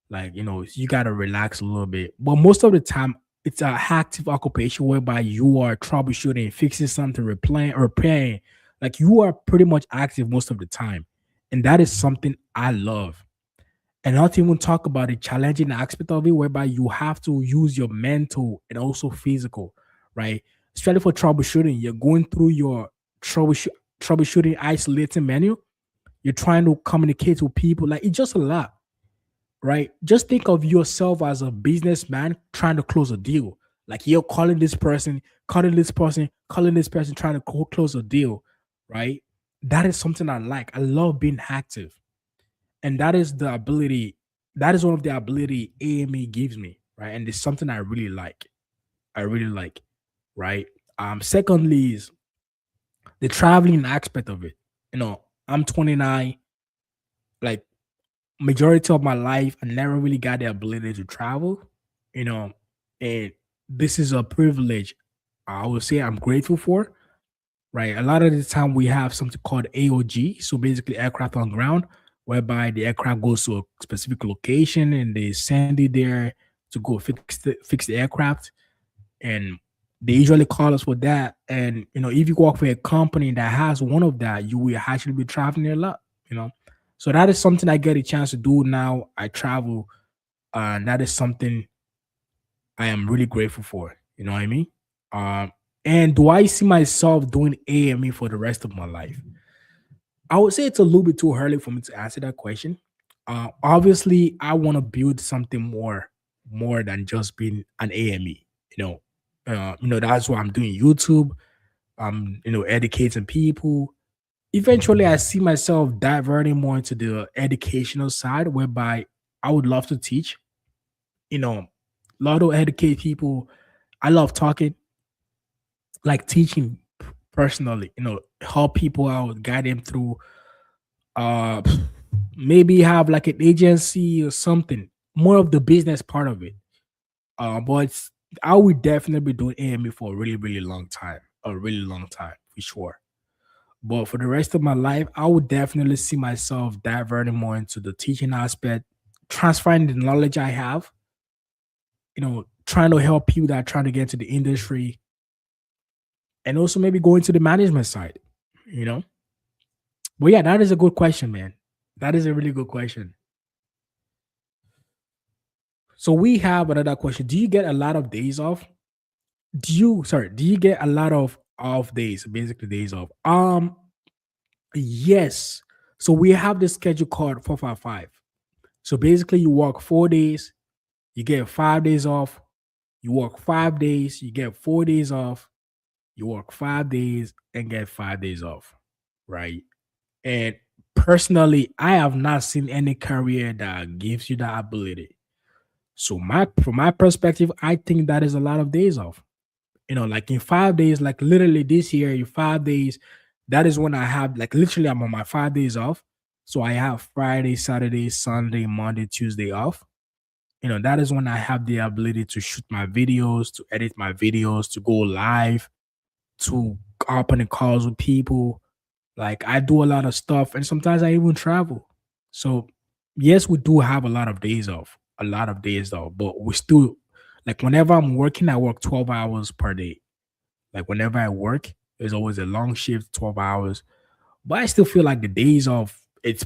A: like, you gotta relax a little bit. But most of the time, it's a active occupation whereby you are troubleshooting, fixing something, repairing. Like you are pretty much active most of the time. And that is something I love. And not even talk about the challenging aspect of it, whereby you have to use your mental and also physical, right? Especially for troubleshooting, you're going through your troubleshoot, troubleshooting isolating menu. You're trying to communicate with people. Like it's just a lot, right? Just think of yourself as a businessman trying to close a deal. Like you're calling this person, calling this person, calling this person, trying to close a deal, right? That is something I like. I love being active, and that is the ability. That is one of the ability AME gives me, right? And it's something I really like. I really like, right? Secondly is the traveling aspect of it. I'm 29. Like majority of my life, I never really got the ability to travel, you know, and this is a privilege I would say I'm grateful for, right? A lot of the time we have something called AOG, so basically aircraft on ground, whereby the aircraft goes to a specific location and they send it there to go fix the aircraft, and they usually call us for that. And if you work for a company that has one of that, you will actually be traveling a lot, you know. So that is something I get a chance to do now. I travel, and that is something I am really grateful for. You know what I mean? Um, and do I see myself doing AME for the rest of my life? I would say it's a little bit too early for me to answer that question. Obviously, I want to build something more than just being an AME. That's why I'm doing YouTube. Educating people. eventually I see myself diverting more into the educational side, whereby I would love to teach, you know, love to educate people. I love talking, like teaching personally, help people out, guide them through uh maybe have like an agency or something, more of the business part of it. But I would definitely be doing AME for a really, really long time, a really long time for sure. But for the rest of my life, I would definitely see myself diverting more into the teaching aspect, transferring the knowledge I have, trying to help people that are trying to get into the industry, and also maybe go into the management side, you know? But yeah, that is a good question, man. That is a really good question. So we have another question. Do you get a lot of days off? Do you get a lot of off days, basically days off? Yes. So we have this schedule called 455. So basically you work 4 days, you get 5 days off, you work 5 days, you get 4 days off, you work 5 days and get 5 days off. Right. And personally, I have not seen any career that gives you that ability. So from my perspective, I think that is a lot of days off. Like in 5 days, like literally this year, in 5 days, that is when I have, like, literally I'm on my 5 days off. So I have Friday, Saturday, Sunday, Monday, Tuesday off. That is when I have the ability to shoot my videos, to edit my videos, to go live, to hop on the calls with people. Like I do a lot of stuff, and sometimes I even travel. So yes, we do have a lot of days off, a lot of days off, but we still, like, whenever I'm working, I work 12 hours per day. Like whenever I work, there's always a long shift, 12 hours. But I still feel like the days off, it's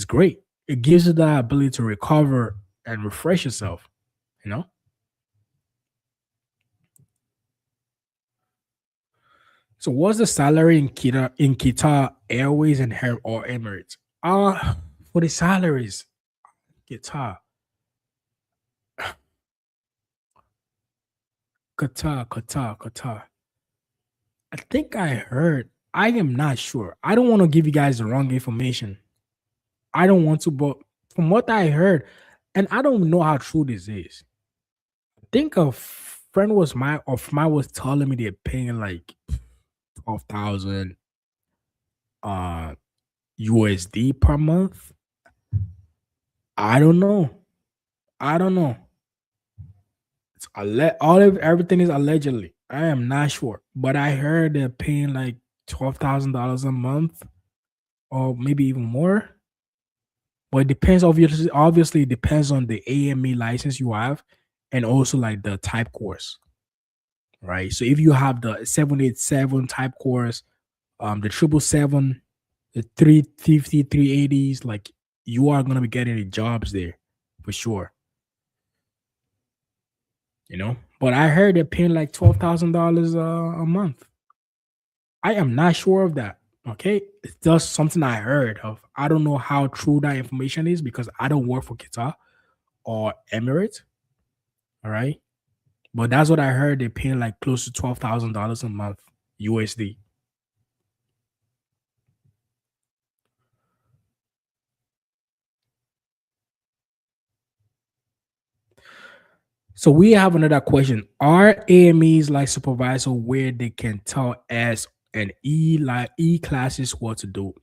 A: great. It gives you the ability to recover and refresh yourself, you know? So what's the salary in Qatar Airways and or Emirates? For the salaries, Qatar, Qatar. I think I heard. I am not sure. I don't want to give you guys the wrong information. I don't want to, but from what I heard, and I don't know how true this is. I think a friend of mine was telling me they're paying like 12,000 uh USD per month. I don't know. I don't know. Everything is allegedly. I am not sure, but I heard they're paying like $12,000 a month, or maybe even more. But it depends. Obviously, it depends on the AME license you have, and also like the type course, right? So if you have the 787 type course, the 777, the 350, 380s, like, you are gonna be getting the jobs there for sure. But I heard they're paying like $12,000 a month. I am not sure of that. Okay, it's just something I heard of. I don't know how true that information is because I don't work for Qatar or Emirates. All right, but that's what I heard. They're paying like close to $12,000 a month USD. So we have another question: are AMEs like supervisor where they can tell S and E classes what to do?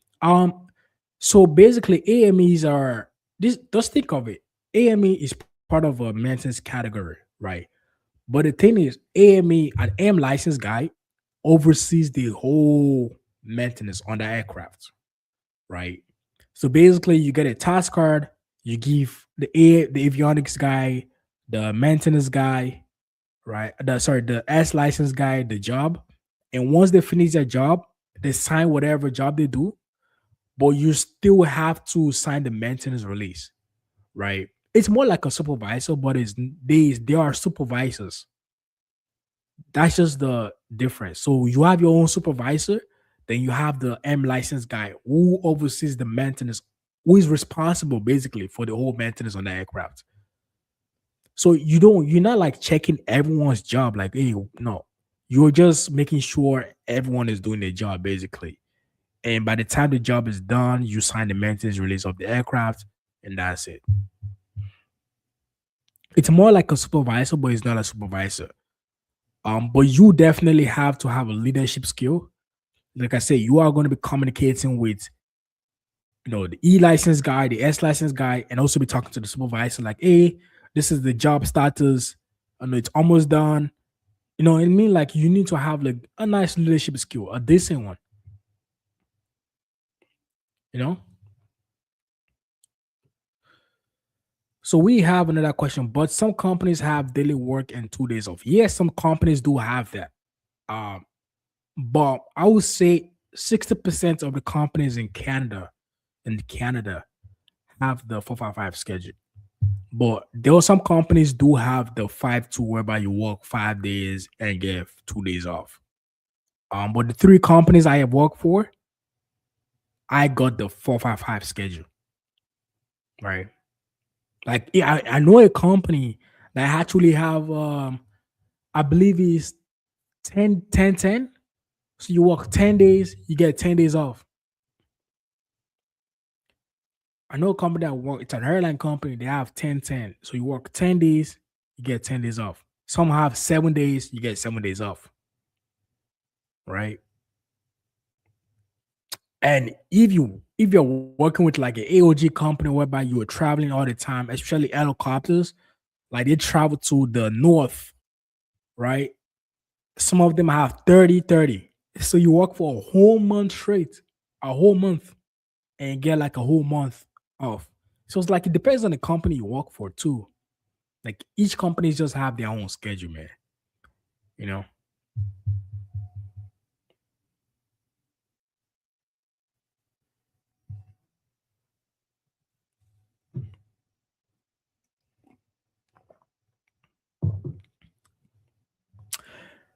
A: So basically, AMEs are this. Just think of it. AME is part of a maintenance category, right? But the thing is, AME, an AM license guy, oversees the whole maintenance on the aircraft, right? So basically, you get a task card, you give the avionics guy, the maintenance guy, right? The S license guy the job, and once they finish their job, they sign whatever job they do, but you still have to sign the maintenance release, right? It's more like a supervisor, but they are supervisors. That's just the difference. So you have your own supervisor, then you have the M license guy who oversees the maintenance, who is responsible basically for the whole maintenance on the aircraft. So you're not like checking everyone's job, like, hey, no, you're just making sure everyone is doing their job basically. And by the time the job is done, you sign the maintenance release of the aircraft, and that's it. It's more like a supervisor, but it's not a supervisor. But you definitely have to have a leadership skill. Like I said, you are going to be communicating with the E license guy, the S license guy, and also be talking to the supervisor, like, hey, this is the job status. I know it's almost done. You know what I mean? Like you need to have like a nice leadership skill, a decent one, you know? So we have another question, but some companies have daily work and 2 days off. Yes, some companies do have that. Um, but I would say 60% of the companies in Canada have the 455 schedule. But there are some companies do have the 5-2 whereby you work 5 days and get 2 days off. But the three companies I have worked for, I got the 455 schedule, right? Like yeah, I know a company that actually have I believe it's 10-10-10. So you work 10 days, you get 10 days off. I know a company that work, it's an airline company, they have 10-10. So you work 10 days, you get 10 days off. Some have 7 days, you get 7 days off, right? And if you're working with like an AOG company whereby you are traveling all the time, especially helicopters, like they travel to the north, right? Some of them have 30-30. So you work for a whole month straight, a whole month, and get like a whole month off. So it's like it depends on the company you work for too. Like each company just have their own schedule, man. You know.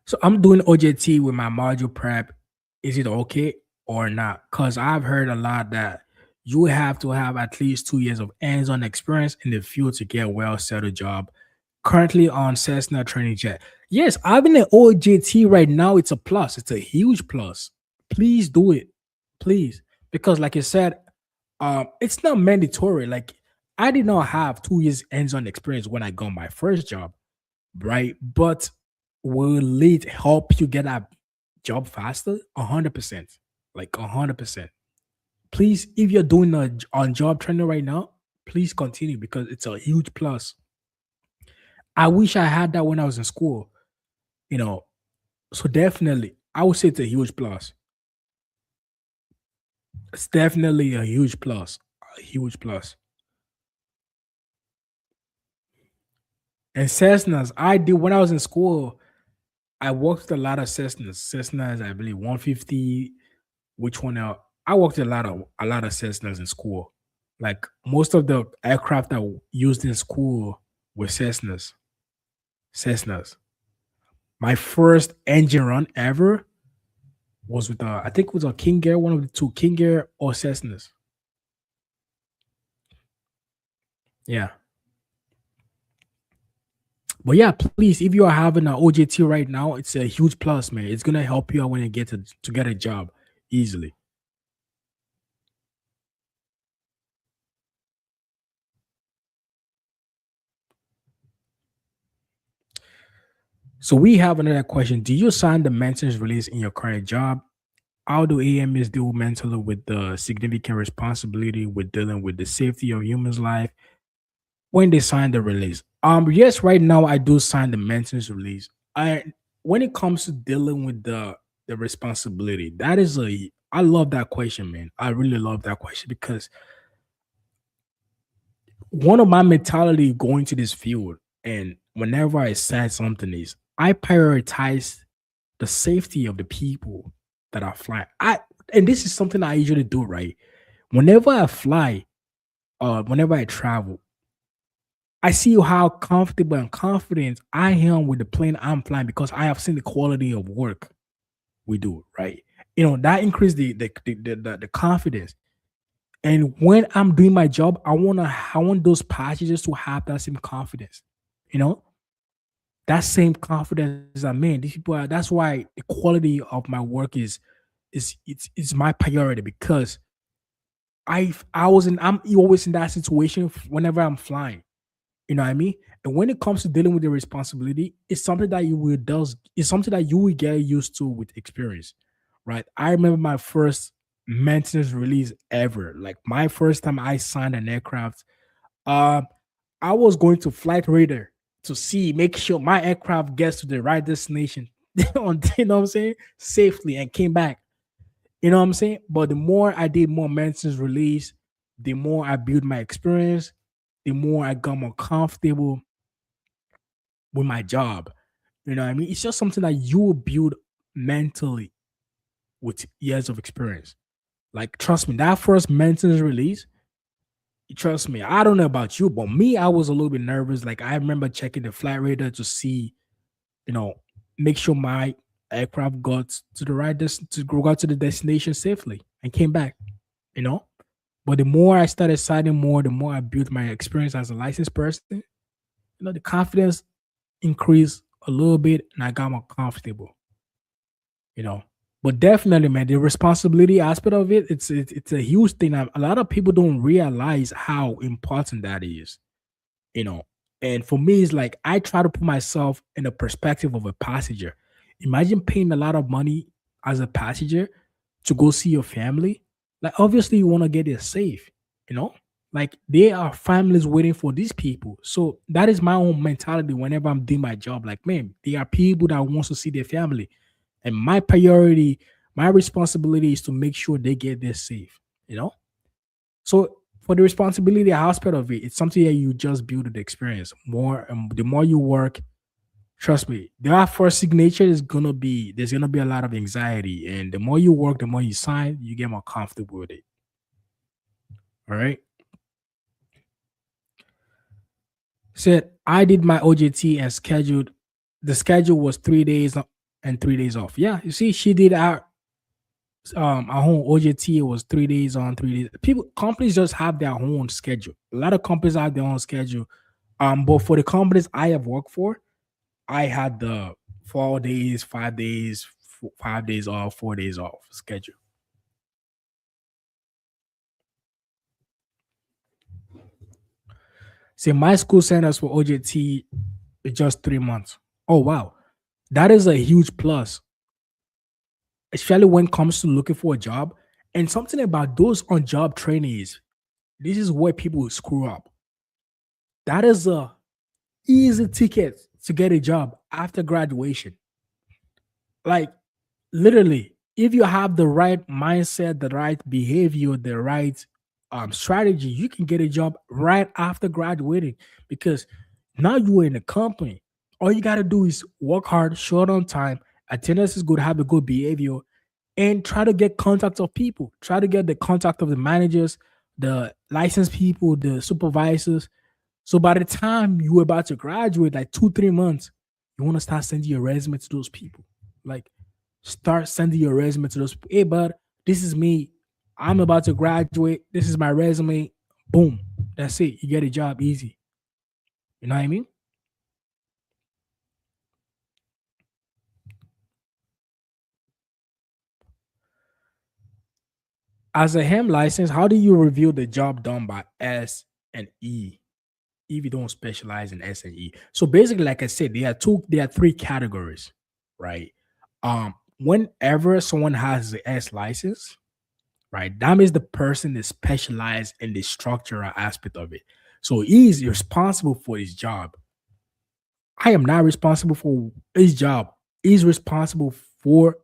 A: So I'm doing OJT with my module prep. Is it okay or not? Because I've heard a lot that you have to have at least 2 years of hands-on experience in the field to get a well-settled job. Currently on Cessna training jet. Yes, having an OJT right now, it's a plus. It's a huge plus. Please do it. Please. Because like I said, it's not mandatory. Like I did not have 2 years hands-on experience when I got my first job, right? But will it help you get a job faster? 100%. Like 100%. Please, if you're doing a on job training right now, please continue because it's a huge plus. I wish I had that when I was in school, you know. So definitely, I would say it's a huge plus. It's definitely a huge plus. A huge plus. And Cessnas, I did when I was in school, I worked with a lot of Cessnas. Cessnas, I believe 150. Which one else? I worked a lot of Cessnas in school. Like most of the aircraft that used in school were Cessnas. Cessnas. My first engine run ever was with I think it was a King Air, one of the two, King Air or Cessnas. Yeah. But yeah, please, if you are having an OJT right now, it's a huge plus, man. It's gonna help you out when you get to get a job easily. So we have another question. Do you sign the maintenance release in your current job? How do AMs deal mentally with the significant responsibility with dealing with the safety of humans' life when they sign the release? Yes, right now I do sign the maintenance release. I When it comes to dealing with the responsibility, that is a I love that question, man. I really love that question because one of my mentality going to this field and whenever I sign something is I prioritize the safety of the people that are flying. And this is something I usually do, right? Whenever I fly, whenever I travel, I see how comfortable and confident I am with the plane I'm flying because I have seen the quality of work we do, right? That increase the confidence. And when I'm doing my job, I want those passengers to have that same confidence. You know, that same confidence that man, these people are that's why the quality of my work is it's my priority because I'm always in that situation whenever I'm flying. You know what I mean? And when it comes to dealing with the responsibility, it's something that you will does it's something that you will get used to with experience. Right. I remember my first maintenance release ever. Like my first time I signed an aircraft. Um, I was going to Flight Radar to make sure my aircraft gets to the right destination you know what I'm saying? Safely and came back. You know what I'm saying? But the more I did more maintenance release, the more I built my experience, the more I got more comfortable with my job. You know what I mean? It's just something that you will build mentally with years of experience. Like, trust me, that first maintenance release, trust me, I don't know about you, but me, I was a little bit nervous. Like, I remember checking the flight radar to see, you know, make sure my aircraft got to the right to go out to the destination safely and came back, you know. But the more I started signing more, the more I built my experience as a licensed person, the confidence increased a little bit and I got more comfortable, you know. But definitely, man, the responsibility aspect of it, it's a huge thing. A lot of people don't realize how important that is, you know. And for me, it's like I try to put myself in the perspective of a passenger. Imagine paying a lot of money as a passenger to go see your family. Like, obviously, you want to get there safe, you know? Like, there are families waiting for these people. So that is my own mentality whenever I'm doing my job. Like, man, there are people that wants to see their family. And my priority, my responsibility is to make sure they get there safe, you know? So for the responsibility aspect of it, it's something that you just build the experience more. And the more you work, trust me, the first signature is gonna be there's gonna be a lot of anxiety, and the more you work, the more you sign, you get more comfortable with it. All right. Said I did my OJT and scheduled. The schedule was 3 days and 3 days off. Yeah, you see, she did our home OJT was 3 days on, 3 days. People companies just have their own schedule. A lot of companies have their own schedule. But for the companies I have worked for, I had the 4 days, 5 days, 5 days off, 4 days off schedule. See, my school sent us for OJT just 3 months. Oh wow, that is a huge plus, especially when it comes to looking for a job. And something about those on job trainees, this is where people screw up. That is a easy ticket to get a job after graduation. Like, literally, if you have the right mindset, the right behavior, the right strategy, you can get a job right after graduating because now you are in a company. All you got to do is work hard, short on time, attendance is good, have a good behavior, and try to get contact of people. Try to get the contact of the managers, the licensed people, the supervisors. So by the time you're about to graduate, like 2, 3 months, you want to start sending your resume to those people. Like, start sending your resume to those people. Hey, bud, this is me. I'm about to graduate. This is my resume. Boom. That's it. You get a job easy. You know what I mean? As a ham license, how do you review the job done by S and E if you don't specialize in S and E? So basically, like I said, there are three categories, right? Whenever someone has the S license, right, that means the person is specialized in the structural aspect of it. So he is responsible for his job. I am not responsible for his job. He's responsible for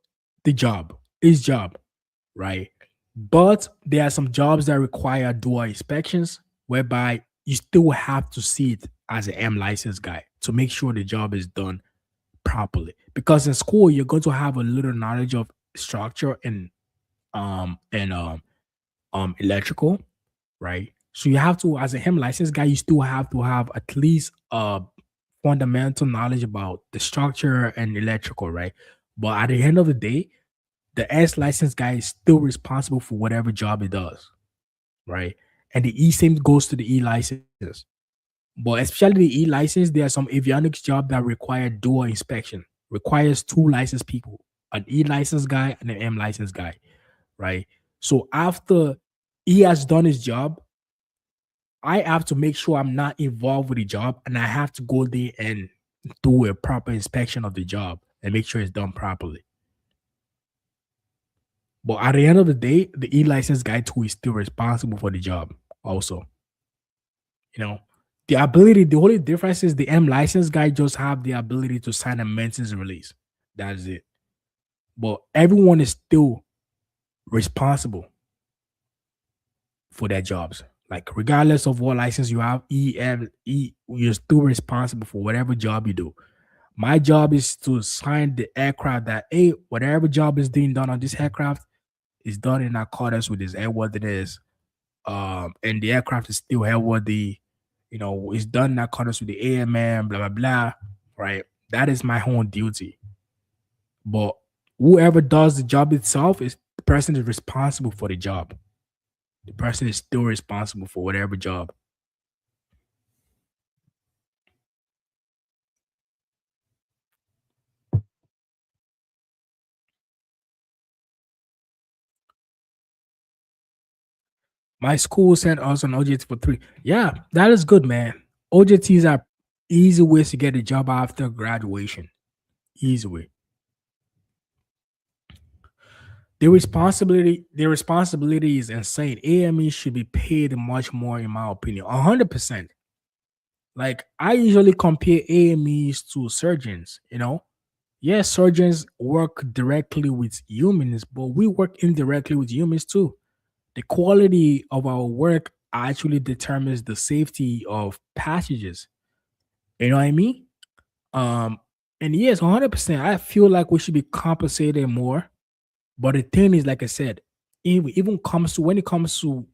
A: the job, his job, right? But there are some jobs that require dual inspections, whereby you still have to see it as an M license guy to make sure the job is done properly. Because in school, you're going to have a little knowledge of structure and electrical, right? So you have to, as a HEM license guy, you still have to have at least fundamental knowledge about the structure and electrical, right? But at the end of the day, the S license guy is still responsible for whatever job he does, right? And the E same goes to the E license. But especially the E license, there are some avionics job that require dual inspection, requires two licensed people an E license guy and an M license guy, right? So after he has done his job, I have to make sure I'm not involved with the job, and I have to go there and do a proper inspection of the job and make sure it's done properly. But at the end of the day, the E license guy too is still responsible for the job. Also, you know, the ability. The only difference is the M license guy just have the ability to sign a maintenance release. That's it. But everyone is still responsible for their jobs. Like regardless of what license you have, you're still responsible for whatever job you do. My job is to sign the aircraft that whatever job is being done on this aircraft is done in accordance with this airworthiness. And the aircraft is still airworthy. It's done in accordance with the AMM, blah blah blah. Right. That is my own duty. But whoever does the job itself is the person is responsible for the job. The person is still responsible for whatever job. My school sent us an OJT for 3. Yeah, that is good, man. OJTs are easy ways to get a job after graduation. Easy way. The responsibility is insane. AME should be paid much more, in my opinion. 100%. Like I usually compare AMEs to surgeons. Yes, surgeons work directly with humans, but we work indirectly with humans too. The quality of our work actually determines the safety of passages. You know what I mean? Um, and yes, 100%. I feel like we should be compensated more. But the thing is, like I said, even comes to when it comes to,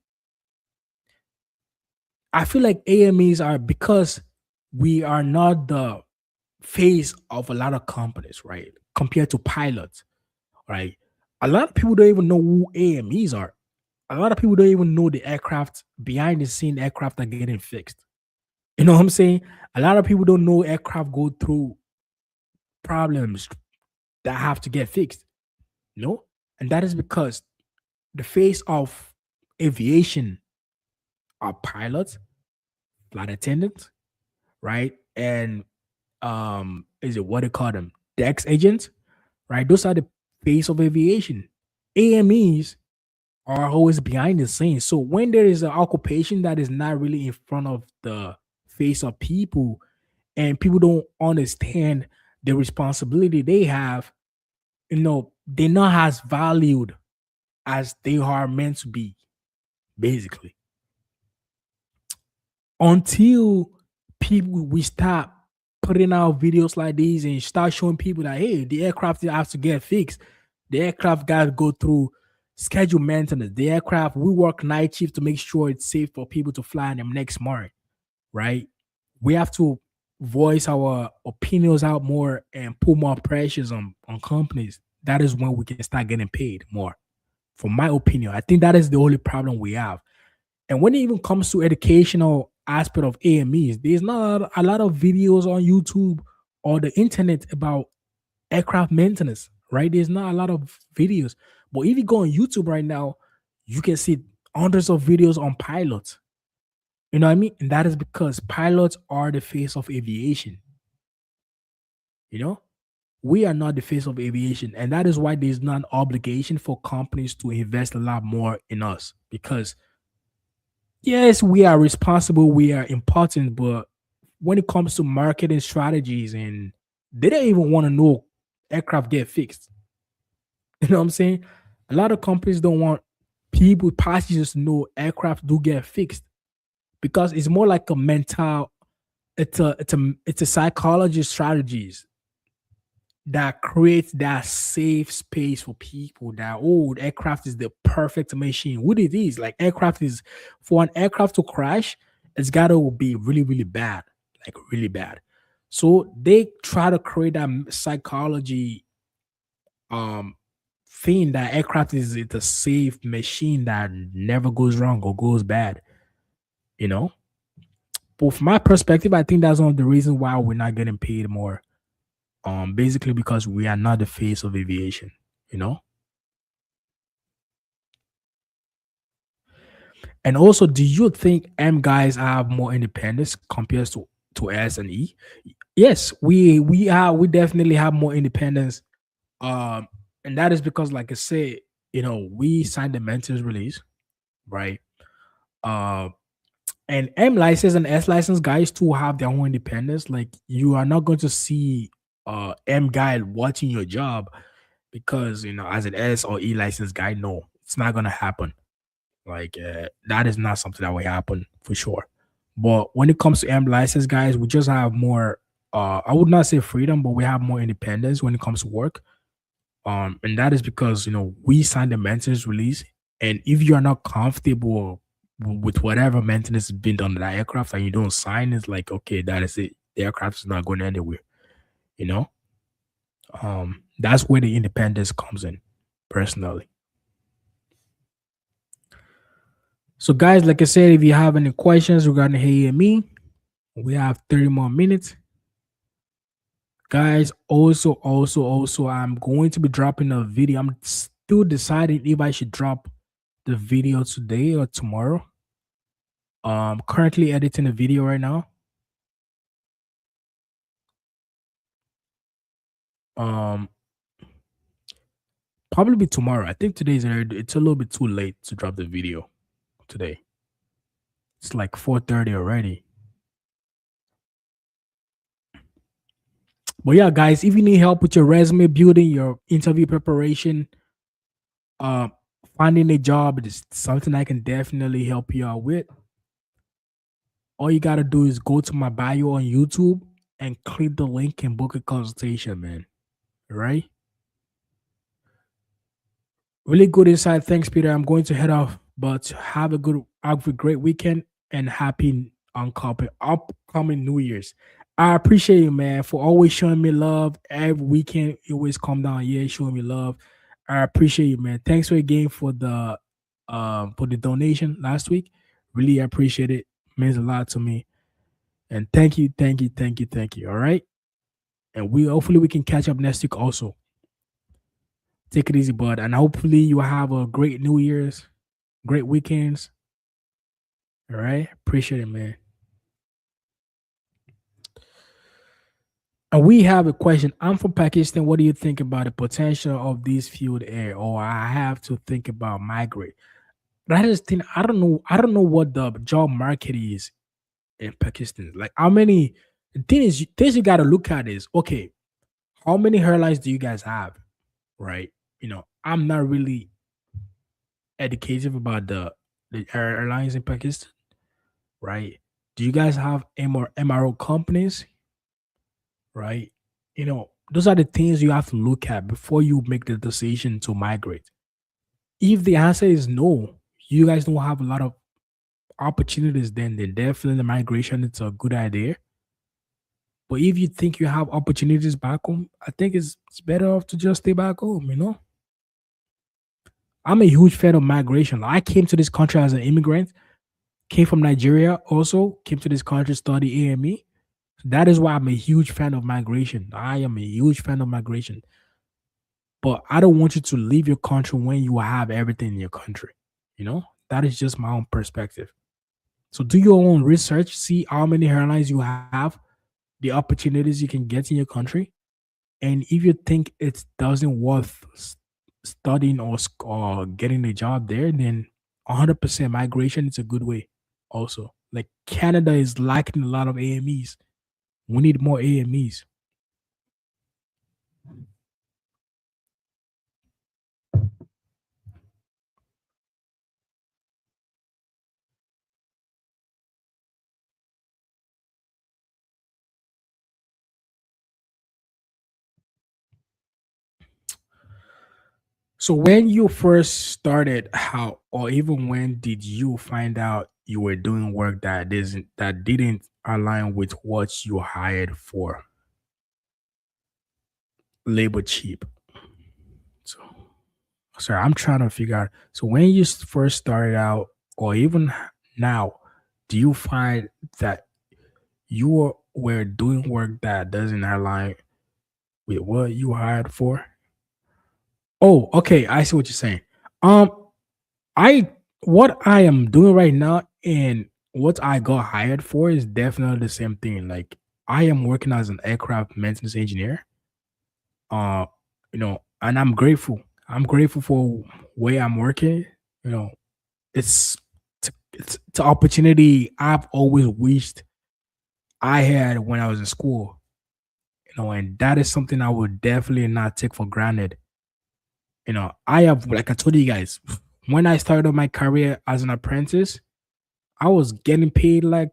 A: I feel like AMEs are because we are not the face of a lot of companies, right? Compared to pilots, right? A lot of people don't even know who AMEs are. A lot of people don't even know the aircraft behind the scene aircraft are getting fixed. You know what I'm saying? A lot of people don't know aircraft go through problems that have to get fixed. And that is because the face of aviation are pilots, flight attendants, right? And is it what they call them? Dex agents, right? Those are the face of aviation. AMEs are always behind the scenes. So when there is an occupation that is not really in front of the face of people and people don't understand the responsibility they have, they're not as valued as they are meant to be, basically. Until people we stop putting out videos like these and start showing people that hey, the aircraft has to get fixed. The aircraft got to go through scheduled maintenance. The aircraft, we work night shift to make sure it's safe for people to fly in them next morning, right? We have to voice our opinions out more and put more pressures on companies. That is when we can start getting paid more. From my opinion, I think that is the only problem we have. And when it even comes to educational aspect of AMEs, there's not a lot of videos on YouTube or the internet about aircraft maintenance, right? There's not a lot of videos. But if you go on YouTube right now, you can see hundreds of videos on pilots. You know what I mean? And that is because pilots are the face of aviation. You know, we are not the face of aviation. And that is why there's not an obligation for companies to invest a lot more in us. Because yes, we are responsible, we are important, but when it comes to marketing strategies and they don't even want to know aircraft get fixed. You know what I'm saying? A lot of companies don't want people, passengers to know aircraft do get fixed because it's more like a mental, it's a psychology strategies that creates that safe space for people that the aircraft is the perfect machine. What it is, like aircraft is for an aircraft to crash, it's gotta be really, really bad, like really bad. So they try to create that psychology um thing that aircraft is it's a safe machine that never goes wrong or goes bad, you know. But from my perspective, I think that's one of the reasons why we're not getting paid more. Basically because we are not the face of aviation, you know. And also, do you think M guys have more independence compared to S and E? Yes, we definitely have more independence. And that is because, like I said, we signed the mentors release, right? Uh, and M license and S license guys too have their own independence. Like you are not going to see M guy watching your job because as an S or E license guy, no, it's not gonna happen. Like that is not something that will happen for sure. But when it comes to M license guys, we just have more. I would not say freedom, but we have more independence when it comes to work. And that is because we signed the maintenance release, and if you are not comfortable with whatever maintenance is being done to that aircraft, and you don't sign, it's like okay, that is it. The aircraft is not going anywhere. You know, that's where the independence comes in. Personally, so guys, like I said, if you have any questions regarding Hey and Me, we have 30 more minutes. Guys, also, I'm going to be dropping a video. I'm still deciding if I should drop the video today or tomorrow. Currently editing a video right now. Um, Probably be tomorrow. I think it's a little bit too late to drop the video today. It's like 4:30 already. But yeah, guys, if you need help with your resume building, your interview preparation, uh, finding a job is something I can definitely help you out with. All you gotta do is go to my bio on YouTube and click the link and book a consultation, man. Right? Really good insight. Thanks, Peter. I'm going to head off, but have a great weekend and happy upcoming New Year's. I appreciate you, man, for always showing me love. Every weekend, you always come down here showing me love. I appreciate you, man. Thanks for again for the donation last week. Really appreciate it. Means a lot to me. And thank you. All right. And we hopefully we can catch up next week also. Take it easy, bud. And hopefully you have a great New Year's, great weekends. All right. Appreciate it, man. And we have a question. I'm from Pakistan. What do you think about the potential of these field air? Or I have to think about migrate. That is thing. I don't know. I don't know what the job market is in Pakistan. Like how many the thing is things you gotta look at is okay, how many airlines do you guys have? Right? I'm not really educated about the airlines in Pakistan, right? Do you guys have MRO companies, right? Those are the things you have to look at before you make the decision to migrate. If the answer is no, you guys don't have a lot of opportunities, then definitely the migration it's a good idea. But if you think you have opportunities back home, I think it's better off to just stay back home. I'm a huge fan of migration. I came to this country as an immigrant, came from Nigeria, also came to this country to study AME. That is why I'm a huge fan of migration. I am a huge fan of migration. But I don't want you to leave your country when you have everything in your country. That is just my own perspective. So do your own research, see how many airlines you have, the opportunities you can get in your country. And if you think it doesn't worth studying or getting a job there, then 100% migration is a good way. Also, like Canada is lacking a lot of AMEs. We need more AMEs. So when you first started, how or even when did you find out you were doing work that didn't align with what you hired for? Labor cheap. So sorry, I'm trying to figure out. So when you first started out, or even now, do you find that you were doing work that doesn't align Wait, what you hired for? Oh, okay. I see what you're saying. Um, I what I am doing right now and what I got hired for is definitely the same thing. Like I am working as an aircraft maintenance engineer. Uh, and I'm grateful. I'm grateful for where I'm working. You know, it's it's an opportunity I've always wished I had when I was in school. And that is something I would definitely not take for granted. I have, like I told you guys, when I started my career as an apprentice, I was getting paid like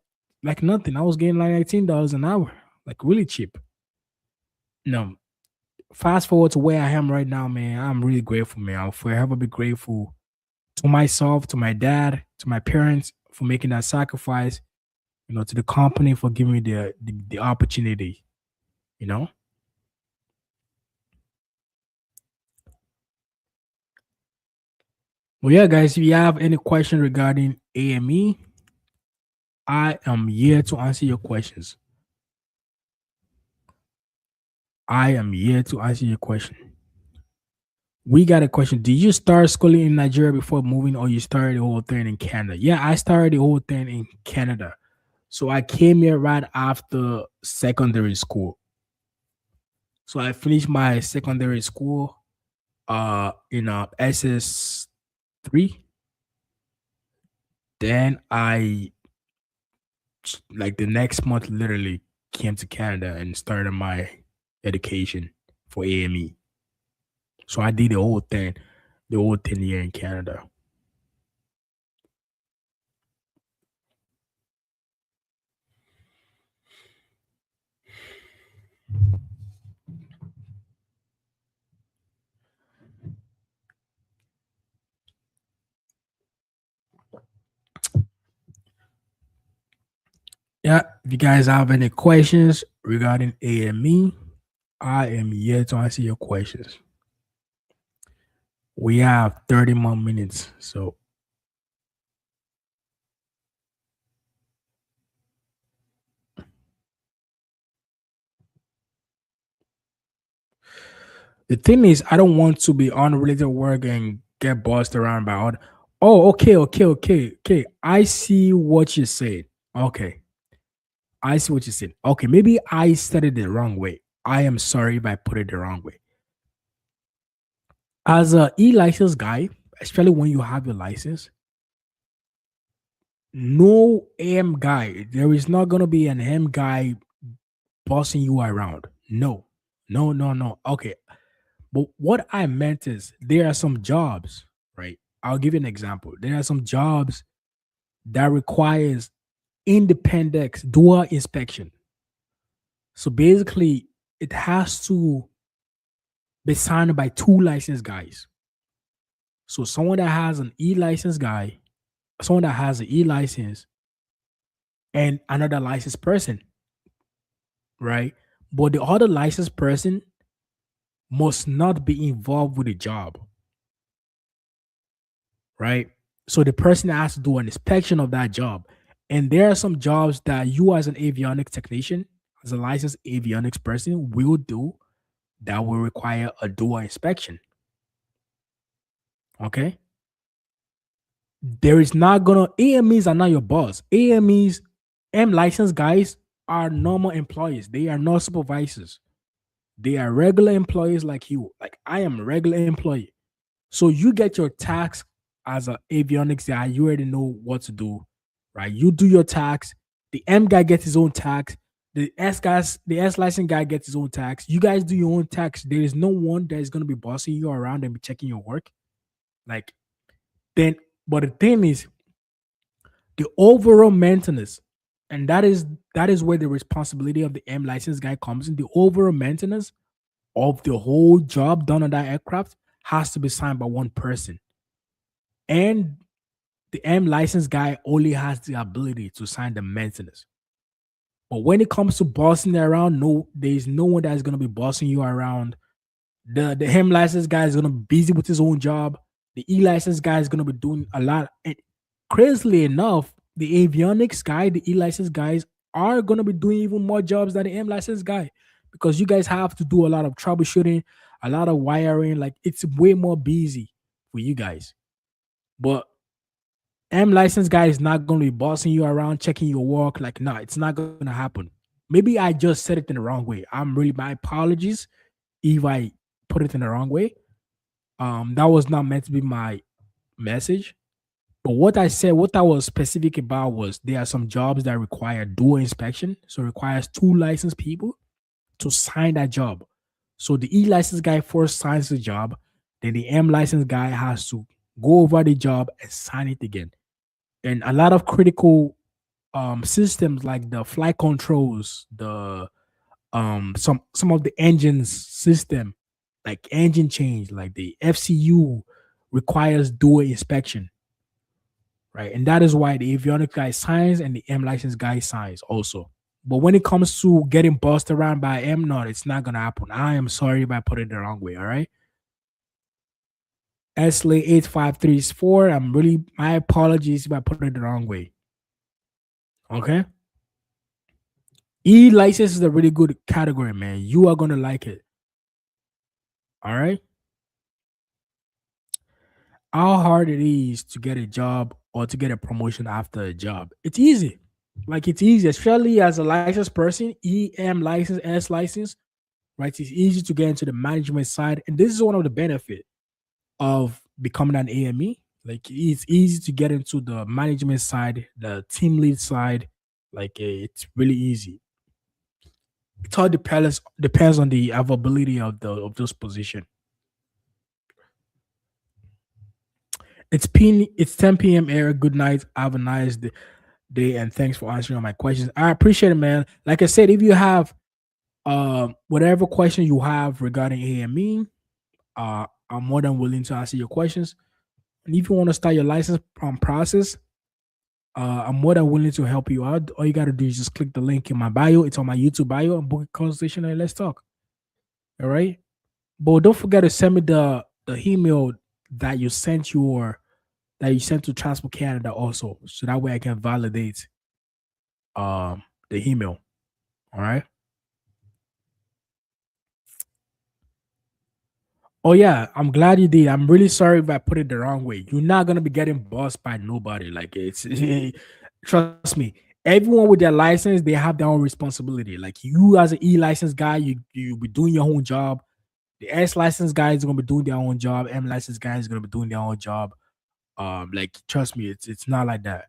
A: nothing. I was getting like $18 an hour, like really cheap. No, fast forward to where I am right now, man. I'm really grateful, man. I'll forever be grateful to myself, to my dad, to my parents for making that sacrifice. To the company for giving me the opportunity. You know. Well, yeah, guys. If you have any question regarding AME, I am here to answer your questions. I am here to answer your question. We got a question. Did you start schooling in Nigeria before moving, or you started the whole thing in Canada? Yeah, I started the whole thing in Canada. So I came here right after secondary school. So I finished my secondary school in SS3. Then I like the next month literally came to Canada and started my education for AME. So I did the whole thing here in Canada. Yeah, if you guys have any questions regarding AME, I am here to answer your questions. We have 30 more minutes. So the thing is, I don't want to be unrelated work and get bossed around by other. Oh, okay. I see what you said. Okay. I see what you said. Okay, maybe I said it the wrong way. I am sorry if I put it the wrong way. As a e-license guy, especially when you have your license, no M guy. There is not gonna be an M guy bossing you around. No, no. Okay, but what I meant is there are some jobs, right? I'll give you an example. There are some jobs that requires independent dual inspection. So basically, it has to be signed by two licensed guys. So someone that has an e-license guy, someone that has an e-license, and another licensed person, right? But the other licensed person must not be involved with the job, right? So the person has to do an inspection of that job. And there are some jobs that you, as an avionics technician, as a licensed avionics person, will do that will require a dual inspection. Okay. There is not gonna AMEs are not your boss. AMEs, M licensed guys are normal employees. They are not supervisors. They are regular employees like you. Like I am a regular employee. So you get your tax as an avionics guy. You already know what to do, right? You do your tax. The M guy gets his own tax. The S license guy gets his own tax. You guys do your own tax. There is no one that is gonna be bossing you around and be checking your work. Like then, but the thing is, the overall maintenance, and that is where the responsibility of the M license guy comes in. The overall maintenance of the whole job done on that aircraft has to be signed by one person. And the M license guy only has the ability to sign the maintenance. But when it comes to bossing around, no, there's no one that's gonna be bossing you around. The M license guy is gonna be busy with his own job. The E license guy is gonna be doing a lot. And crazily enough, the avionics guy, the E license guys are gonna be doing even more jobs than the M license guy because you guys have to do a lot of troubleshooting, a lot of wiring. Like it's way more busy for you guys. But M license guy is not going to be bossing you around, checking your work. Like, no, it's not going to happen. Maybe I just said it in the wrong way. My apologies if I put it in the wrong way. That was not meant to be my message. But what I was specific about was there are some jobs that require dual inspection. So it requires two licensed people to sign that job. So the E license guy first signs the job, then the M license guy has to go over the job and sign it again. And a lot of critical systems like the flight controls, the some of the engines system, like engine change, like the FCU requires dual inspection, right? And that is why the avionics guy signs and the M license guy signs also. But when it comes to getting bossed around by M, no, it's not gonna happen. I am sorry if I put it the wrong way. All right. Esley 8534. My apologies if I put it the wrong way. Okay. E license is a really good category, man. You are gonna like it. All right. How hard it is to get a job or to get a promotion after a job? It's easy. Like it's easy, especially as a licensed person, EM license, S license, right? It's easy to get into the management side, and this is one of the benefit of becoming an AME. Like it's easy to get into the management side, the team lead side. Like it's really easy. It all depends on the availability of those position. It's 10 p.m. Eric. Good night. Have a nice day, and thanks for answering all my questions. I appreciate it, man. Like I said, if you have whatever question you have regarding AME, I'm more than willing to answer your questions. And if you want to start your license process, I'm more than willing to help you out. All you got to do is just click the link in my bio. It's on my YouTube bio and book a consultation and let's talk. All right. But don't forget to send me the email that you sent to Transport Canada also. So that way I can validate the email. All right. Oh yeah, I'm glad you did. I'm really sorry if I put it the wrong way. You're not gonna be getting bossed by nobody. Like it's trust me. Everyone with their license, they have their own responsibility. Like you as an E license guy, you be doing your own job. The S license guy is gonna be doing their own job. M license guy is gonna be doing their own job. Like trust me, it's not like that.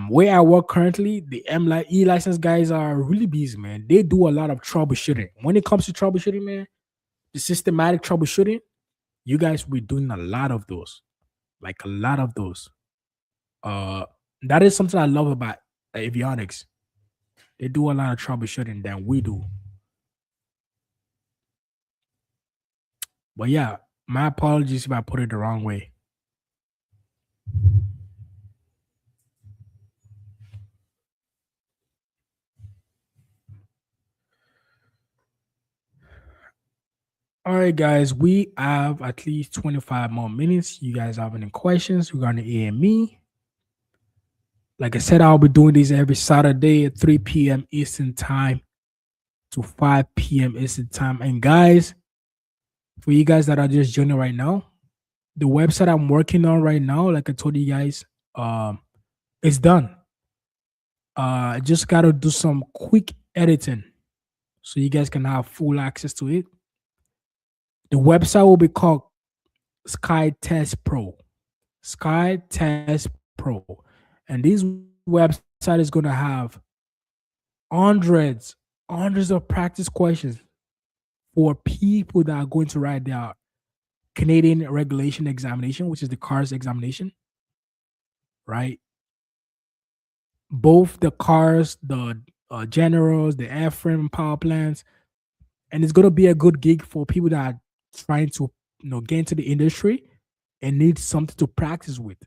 A: Where I work currently, the E license guys are really busy, man. They do a lot of troubleshooting. When it comes to troubleshooting, man, the systematic troubleshooting, you guys will be doing a lot of those, like a lot of those. Uh, that is something I love about avionics. They do a lot of troubleshooting than we do. But yeah, my apologies if I put it the wrong way. All right, guys, we have at least 25 more minutes. You guys have any questions regarding AME? Like I said, I'll be doing these every Saturday at 3 p.m. Eastern Time to 5 p.m. Eastern Time. And guys, for you guys that are just joining right now, the website I'm working on right now, like I told you guys, it's done. I just gotta do some quick editing so you guys can have full access to it. The website will be called Sky Test Pro. Sky Test Pro. And this website is gonna have hundreds of practice questions for people that are going to write their Canadian regulation examination, which is the CARS examination, right? Both the CARS, the generals, the airframe power plants, and it's going to be a good gig for people that are trying to get into the industry and need something to practice with.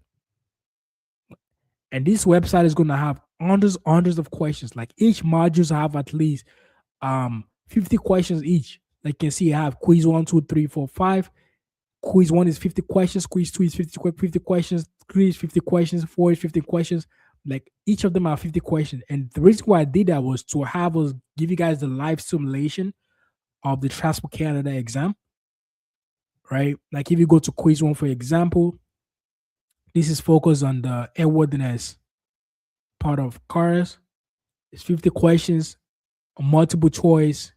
A: And this website is going to have hundreds of questions. Like each modules have at least 50 questions each. Like you can see, I have quiz 1, 2, 3, 4, 5. Quiz 1 is 50 questions. Quiz 2 is 50 questions. 3 is 50 questions. 4 is 50 questions. Like each of them are 50 questions. And the reason why I did that was to have us give you guys the live simulation of the Transport Canada exam, right? Like if you go to quiz one, for example, this is focused on the airworthiness part of cars. It's 50 questions, multiple choice,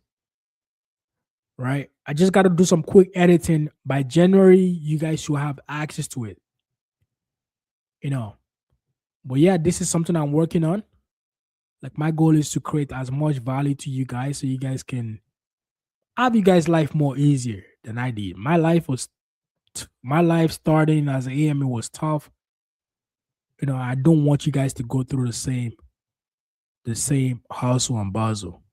A: right? I just got to do some quick editing. By January, you guys should have access to it, you know. But yeah, this is something I'm working on. Like my goal is to create as much value to you guys so you guys can have you guys' life more easier than I did. My life starting as an AME was tough. You know, I don't want you guys to go through the same hustle and bustle,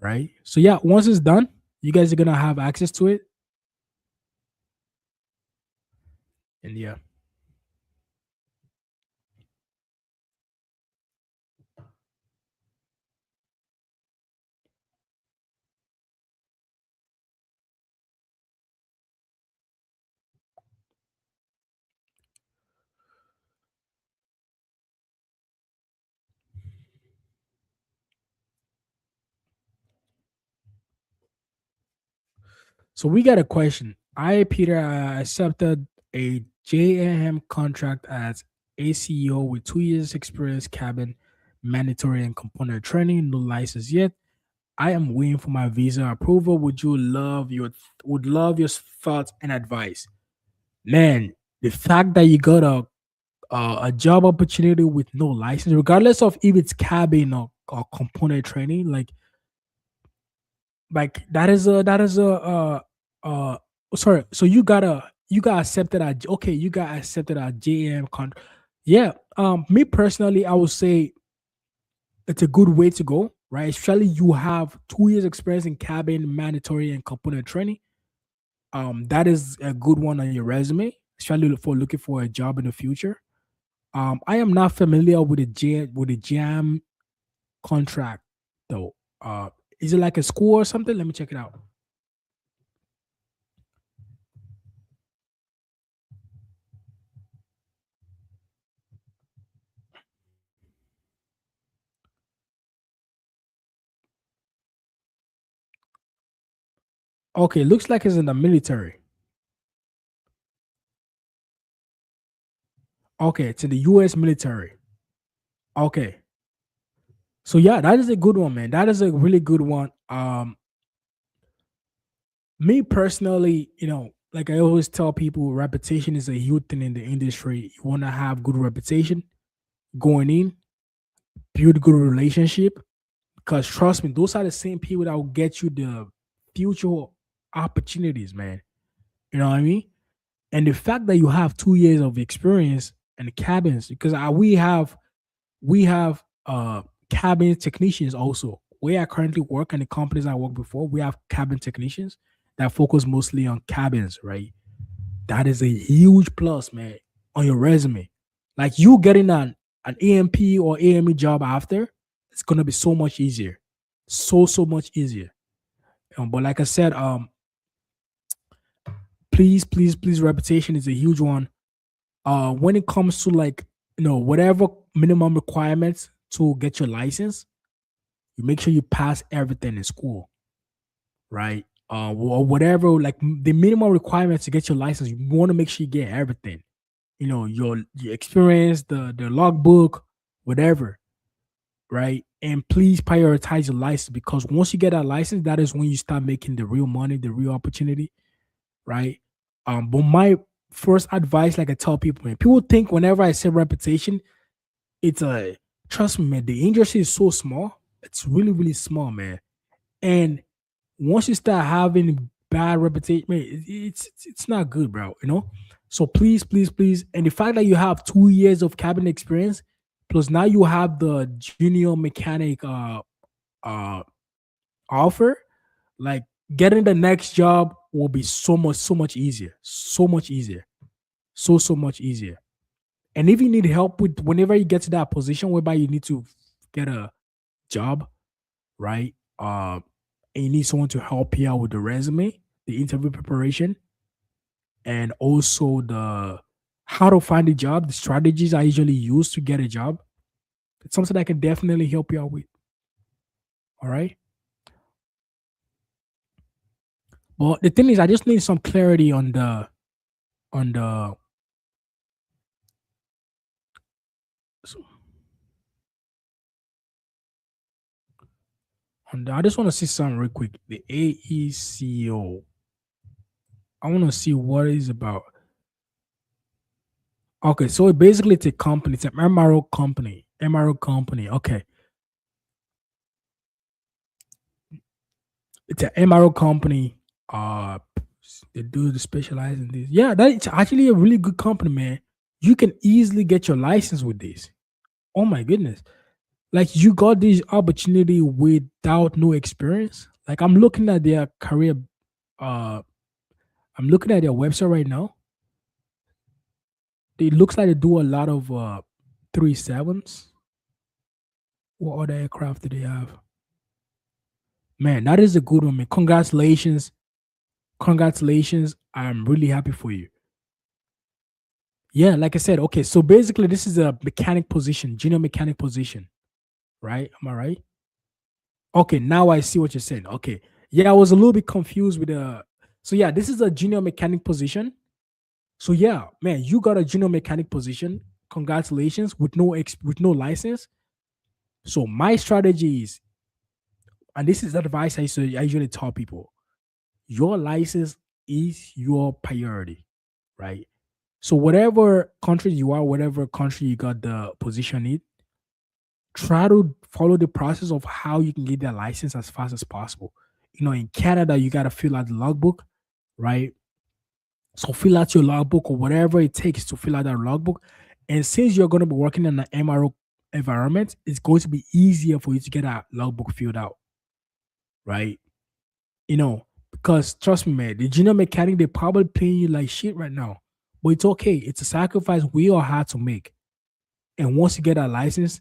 A: right? So yeah, once it's done, you guys are gonna have access to it. And yeah. So we got a question. I, Peter, accepted a JM contract as ACO with 2 years experience, cabin, mandatory and component training, no license yet. I am waiting for my visa approval. Would love your thoughts and advice, man. The fact that you got a job opportunity with no license, regardless of if it's cabin or component training, like uh sorry, so you got accepted at okay, you got accepted at JM con. Yeah, me personally, I would say it's a good way to go, right? Especially you have 2 years experience in cabin, mandatory, and component training. That is a good one on your resume, especially for looking for a job in the future. I am not familiar with the jam contract though. Is it like a school or something? Let me check it out. Okay, looks like it's in the military. Okay, it's in the U.S. military. Okay, so yeah, that is a good one, man. That is a really good one. Me personally, like I always tell people, reputation is a huge thing in the industry. You want to have good reputation going in, build good relationship, because trust me, those are the same people that will get you the future opportunities, man. You know what I mean? And the fact that you have 2 years of experience in the cabins, because we have cabin technicians also. Where I currently work and the companies I worked before, we have cabin technicians that focus mostly on cabins, right? That is a huge plus, man, on your resume. Like you getting an AMP or AME job after, it's gonna be so much easier. So much easier. But like I said, please, reputation is a huge one. When it comes to like whatever minimum requirements to get your license, you make sure you pass everything in school, right? Or whatever, like the minimum requirements to get your license, you want to make sure you get everything. Your experience, the logbook, whatever, right? And please prioritize your license because once you get that license, that is when you start making the real money, the real opportunity, right? But my first advice, like I tell people, man, people think whenever I say reputation, it's a trust me, man. The industry is so small. It's really, really small, man. And once you start having bad reputation, man, it's not good, bro. So please, and the fact that you have 2 years of cabin experience, plus now you have the junior mechanic uh offer, like getting the next job will be so much easier, so much easier, so much easier. And if you need help with whenever you get to that position whereby you need to get a job, right? And you need someone to help you out with the resume, the interview preparation, and also the how to find a job, the strategies I usually use to get a job. It's something I can definitely help you out with. All right. But the thing is, I just need some clarity on the I just want to see something real quick. The AECO. I want to see what it's about. Okay, so it basically it's a company. It's an MRO company. MRO company. Okay, it's an MRO company. Uh, they do the specialize in this. Yeah, that's actually a really good company, man. You can easily get your license with this. Oh my goodness! Like you got this opportunity without no experience. Like I'm looking at their career. Uh, I'm looking at their website right now. It looks like they do a lot of 37s. What other aircraft do they have? Man, that is a good one, man. Congratulations. Congratulations. I'm really happy for you. Yeah, like I said, okay. So basically, this is a mechanic position, junior mechanic position, right? Am I right? Okay, now I see what you're saying. Okay. Yeah, I was a little bit confused with the. So yeah, this is a junior mechanic position. So yeah, man, you got a junior mechanic position. Congratulations with no license. So my strategy is, and this is advice I usually tell people, your license is your priority, right? So whatever country you are, whatever country you got the position in, try to follow the process of how you can get that license as fast as possible. You know, in Canada, you gotta fill out the logbook, right? So fill out your logbook or whatever it takes to fill out that logbook. And since you're gonna be working in an MRO environment, it's going to be easier for you to get that logbook filled out, right? You know, because trust me, man, the junior mechanic they probably paying you like shit right now, but it's okay. It's a sacrifice we all had to make. And once you get a license,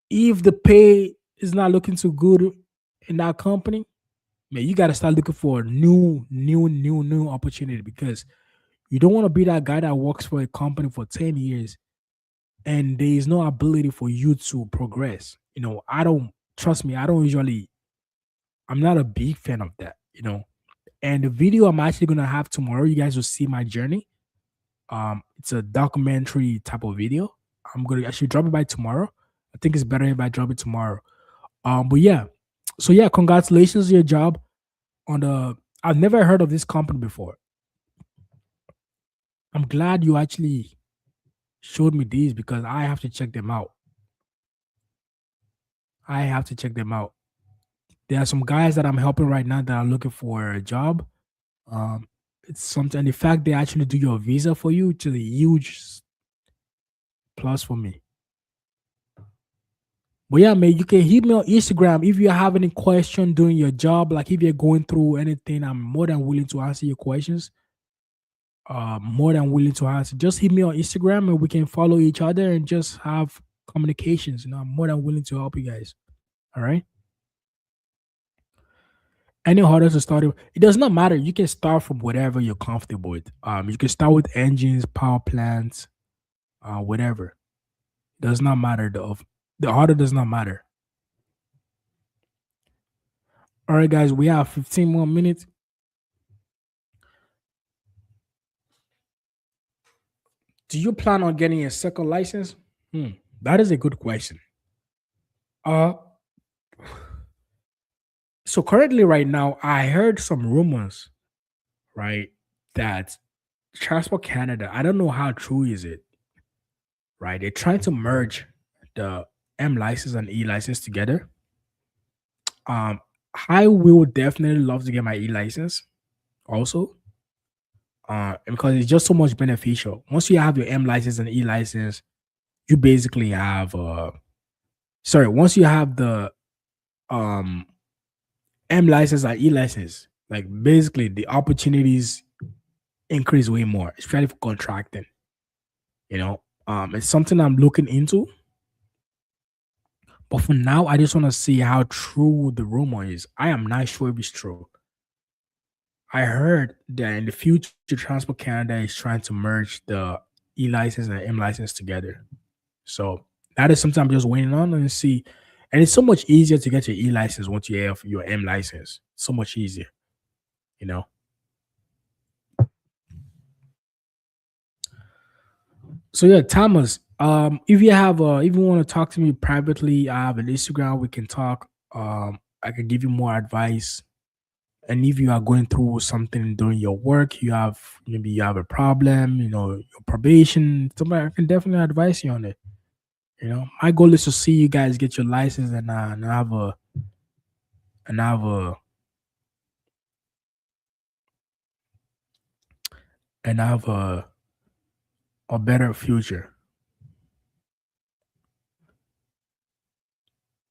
A: if the pay is not looking too good in that company, man, you got to start looking for a new opportunity because you don't want to be that guy that works for a company for 10 years and there is no ability for you to progress. You know, I don't trust me, I don't usually, I'm not a big fan of that, you know. And the video I'm actually gonna have tomorrow, you guys will see my journey. It's a documentary type of video. I'm gonna actually drop it by tomorrow. I think it's better if I drop it tomorrow. But yeah, so yeah, congratulations on your job on the. I've never heard of this company before. I'm glad you actually showed me these because I have to check them out. I have to check them out. There are some guys that I'm helping right now that are looking for a job. Um, it's something. The fact they actually do your visa for you, which is a huge plus for me. But yeah, man, you can hit me on Instagram if you have any question during your job. Like if you're going through anything, I'm more than willing to answer your questions. More than willing to answer. Just hit me on Instagram and we can follow each other and just have communications. You know, I'm more than willing to help you guys. All right. Any harder to start with, it does not matter. You can start from whatever you're comfortable with. You can start with engines, power plants, whatever. Does not matter. The harder does not matter. All right, guys, we have 15 more minutes. Do you plan on getting a second license? Hmm, that is a good question. Uh, so currently, right now, I heard some rumors, right, that Transport Canada. I don't know how true is it, right? They're trying to merge the M license and E license together. Um, I will definitely love to get my E license also, because it's just so much beneficial. Once you have your M license and E license, you basically have sorry, once you have the um M license and E license, like basically the opportunities increase way more, especially for contracting. You know, it's something I'm looking into. But for now, I just want to see how true the rumor is. I am not sure if it's true. I heard that in the future, Transport Canada is trying to merge the E license and M license together. So that is something I'm just waiting on and see. And it's so much easier to get your E license once you have your M license. So much easier. you know. So yeah, Thomas, if you want to talk to me privately, I have an Instagram, we can talk. I can give you more advice. And if you are going through something during your work, you have a problem, your probation, somebody I can definitely advise you on it. My goal is to see you guys get your license and have a and have a better future.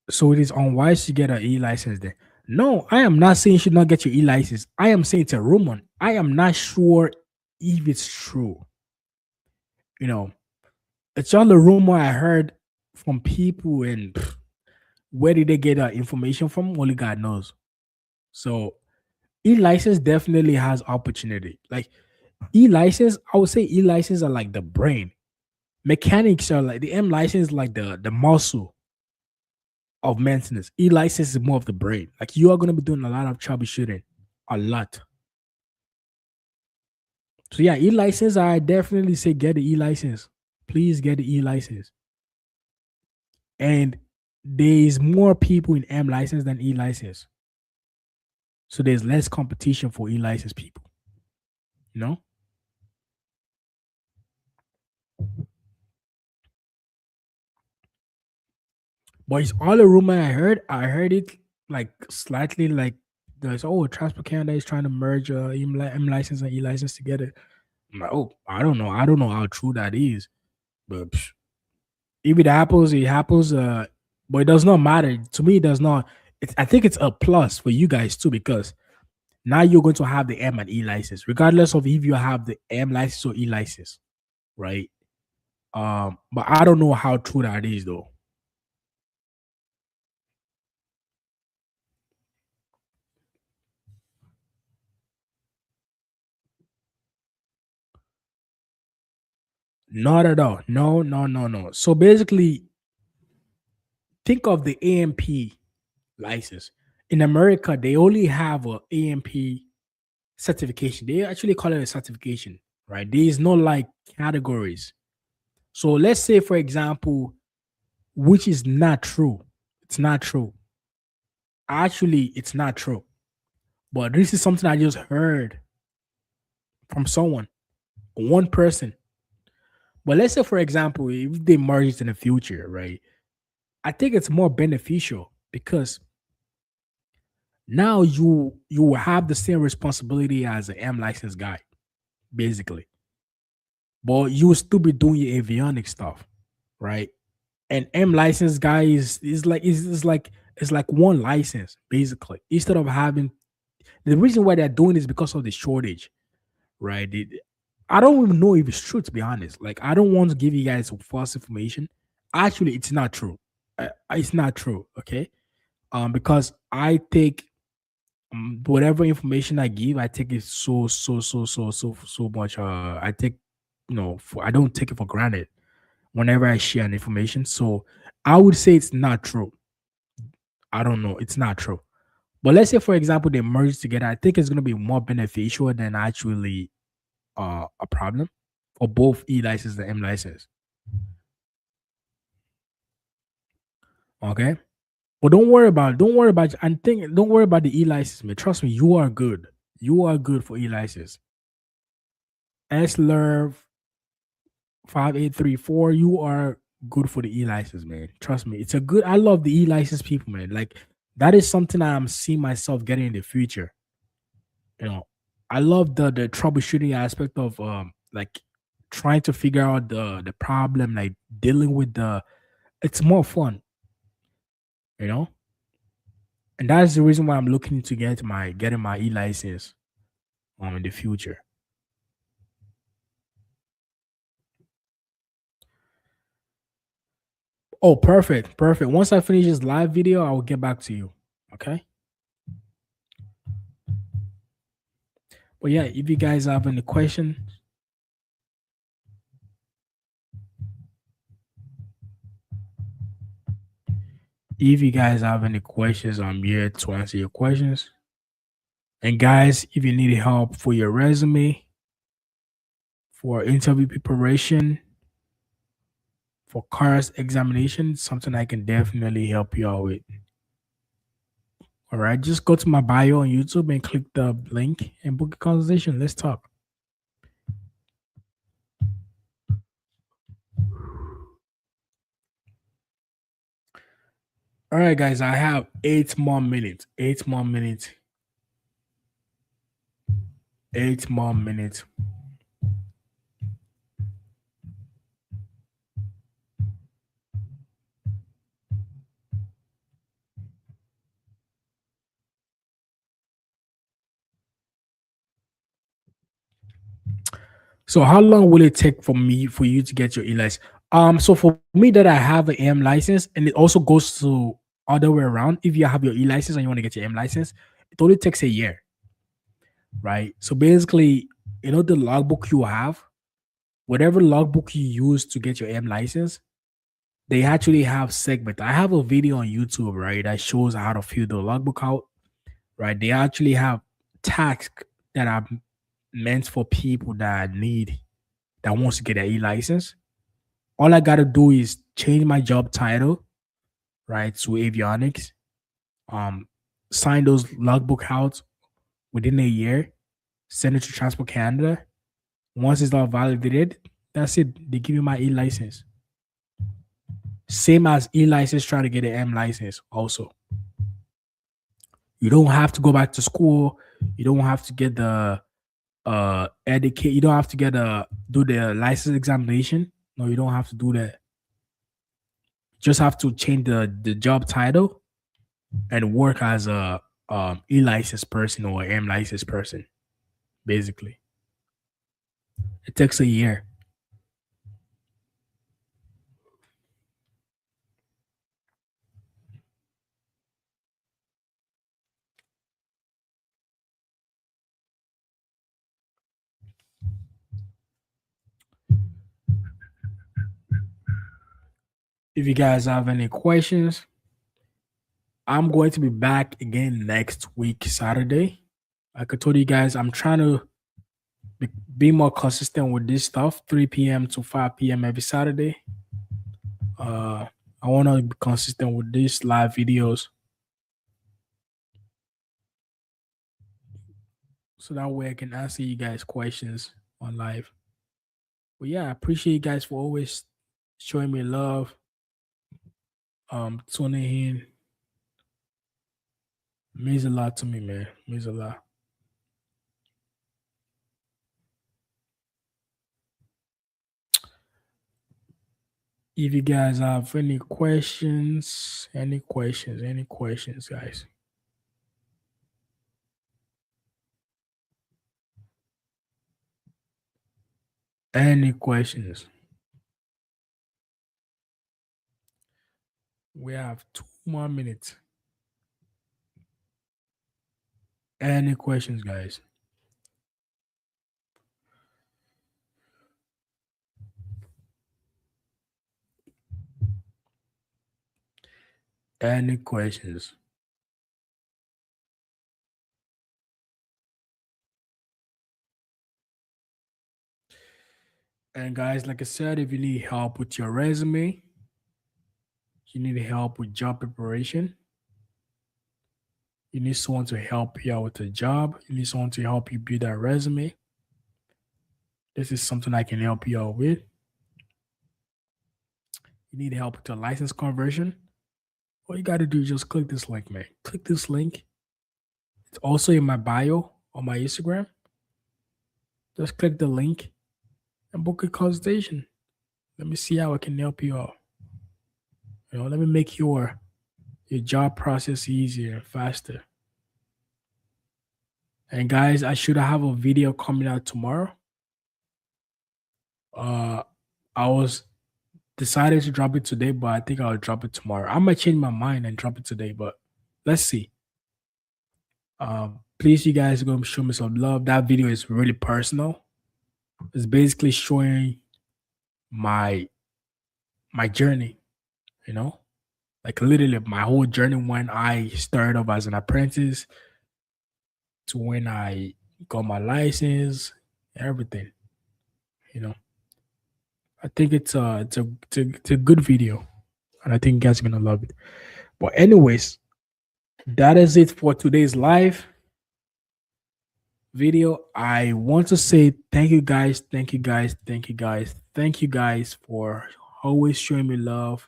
A: So it is unwise to get an e license then. No, I am not saying you should not get your e license. I am saying it's a rumor. I am not sure if it's true. You know, it's all a rumor I heard from people, and where did they get that information from? Only God knows. So e-license definitely has opportunity. Like e-license, I would say e-license are like the brain. Mechanics are like the M license, like the muscle of maintenance. E-license is more of the brain. Like you are gonna be doing a lot of troubleshooting, a lot. So yeah, e-license, I definitely say get the e-license. Please get the e-license. And there's more people in M license than e-license. So there's less competition for e-license people, you know? But it's all a rumor I heard. I heard it like slightly like there's Transport Canada is trying to merge M license and E license together. I'm like, I don't know. I don't know how true that is. But if it happens, it happens. But it does not matter. To me, it does not. I think it's a plus for you guys too, because now you're going to have the M and E license, regardless of if you have the M license or E license, right? But I don't know how true that is though. Not at all. No, no, no, no. So basically, think of the AMP license. In America, they only have a AMP certification. They actually call it a certification, right? There is no like categories. So let's say, for example, which is not true. It's not true. Actually, it's not true. But this is something I just heard from someone, one person. But let's say, for example, if they merge in the future, right? I think it's more beneficial because now you will have the same responsibility as an M license guy, basically. But you will still be doing your avionics stuff, right? And M license guy is like one license, basically. Instead of having the reason why they're doing this because of the shortage, right? I don't even know if it's true, to be honest. Like I don't want to give you guys false information. Actually, it's not true. It's not true, okay? Because I take whatever information I give, I take it so much. I take, I don't take it for granted whenever I share an information. So I would say it's not true. I don't know. It's not true. But let's say, for example, they merge together. I think it's going to be more beneficial than actually a problem for both E license and M license. Okay. But don't worry about the E license, man. Trust me, you are good. You are good for E license. SLERV 5834, you are good for the e-license, man. Trust me. It's a good I love the e-license people, man. Like that is something I'm seeing myself getting in the future. You know, I love the troubleshooting aspect of like trying to figure out the problem, like dealing with the it's more fun, you know? And that's the reason why I'm looking to getting my e-license in the future. Oh, perfect. Perfect. Once I finish this live video, I will get back to you. Okay? But yeah, if you guys have any questions, I'm here to answer your questions. And guys, if you need help for your resume, for interview preparation, for CARS examination, something I can definitely help you out with. All right, just go to my bio on YouTube and click the link and book a consultation. Let's talk. All right, guys, I have 8 more minutes. 8 more minutes. 8 more minutes. So how long will it take for you to get your e-license? So for me that I have an M license, and it also goes to other way around. If you have your e-license and you want to get your M license, it only takes a year, right? So basically, the logbook you have, whatever logbook you use to get your M license, they actually have segment. I have a video on YouTube, right, that shows how to fill the logbook out, right? They actually have tasks that are meant for people that wants to get an e-license. All I gotta do is change my job title, right, to avionics. Um, Sign those logbook out within a year, send it to Transport Canada. Once it's all validated, that's it. They give you my e-license. Same as e-license trying to get an M license also. You don't have to go back to school. You don't have to get the educate. You don't have to get do the license examination. No, you don't have to do that. Just have to change the job title and work as a e-license person or M license person. Basically, it takes a year. If you guys have any questions, I'm going to be back again next week, Saturday. Like I told you guys, I'm trying to be more consistent with this stuff, 3 p.m. to 5 p.m. every Saturday. I want to be consistent with these live videos so that way I can answer you guys questions on live. But yeah, I appreciate you guys for always showing me love, tuning in. Means a lot to me, man. Means a lot. If you guys have any questions, guys. Any questions? We have 2 more minutes. Any questions, guys? Any questions? And guys, like I said, if you need help with your resume, you need help with job preparation, you need someone to help you out with a job, you need someone to help you build that resume, this is something I can help you out with. You need help with your license conversion, all you got to do is just click this link, man. Click this link. It's also in my bio on my Instagram. Just click the link and book a consultation. Let me see how I can help you out. Let me make your job process easier and faster. And guys, I should have a video coming out tomorrow. I was decided to drop it today, but I think I'll drop it tomorrow. I might change my mind and drop it today, but let's see. Please, you guys, go show me some love. That video is really personal. It's basically showing my journey, like literally my whole journey when I started off as an apprentice to when I got my license, everything. You know, I think it's a good video, and I think you guys are gonna love it. But anyways, that is it for today's live video. I want to say thank you guys, thank you guys, thank you guys, thank you guys for always showing me love,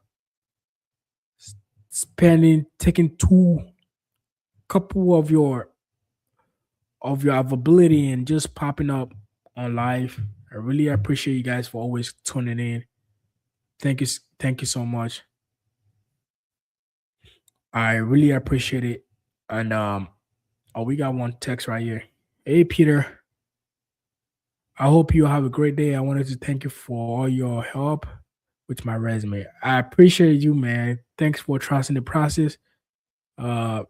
A: taking two couple of your availability and just popping up on live. I really appreciate you guys for always tuning in. Thank you so much. I really appreciate it. And oh, we got one text right here. Hey Peter, I hope you have a great day. I wanted to thank you for all your help with my resume. I appreciate you, man. Thanks for trusting the process. Uh,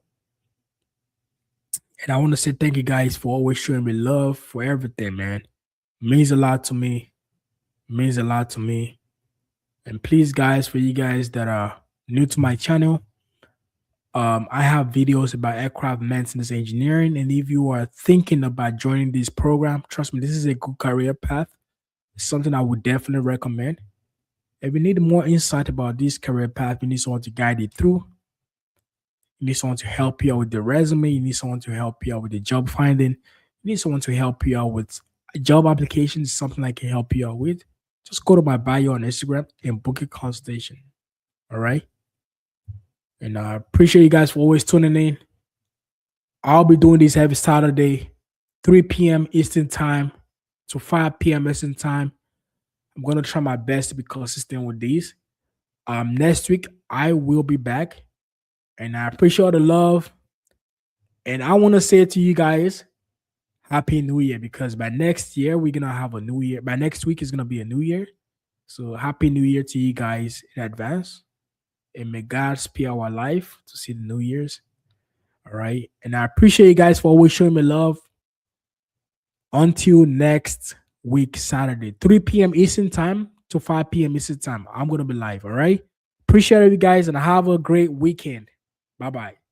A: and I want to say thank you guys for always showing me love for everything, man. Means a lot to me. Means a lot to me. And please, guys, for you guys that are new to my channel, I have videos about aircraft maintenance engineering. And if you are thinking about joining this program, trust me, this is a good career path. It's something I would definitely recommend. If you need more insight about this career path, you need someone to guide you through. You need someone to help you out with the resume. You need someone to help you out with the job finding. You need someone to help you out with job applications, something I can help you out with. Just go to my bio on Instagram and book a consultation. All right. And I appreciate you guys for always tuning in. I'll be doing this every Saturday, 3 p.m. Eastern Time to 5 p.m. Eastern Time. I'm going to try my best to be consistent with these. Next week, I will be back. And I appreciate all the love. And I want to say to you guys, Happy New Year, because by next year, we're going to have a new year. By next week is going to be a new year. So Happy New Year to you guys in advance. And may God spare our life to see the New Year's. All right. And I appreciate you guys for always showing me love. Until next week, Saturday, 3 p.m. Eastern Time to 5 p.m. Eastern Time. I'm going to be live. All right. Appreciate you guys and have a great weekend. Bye-bye.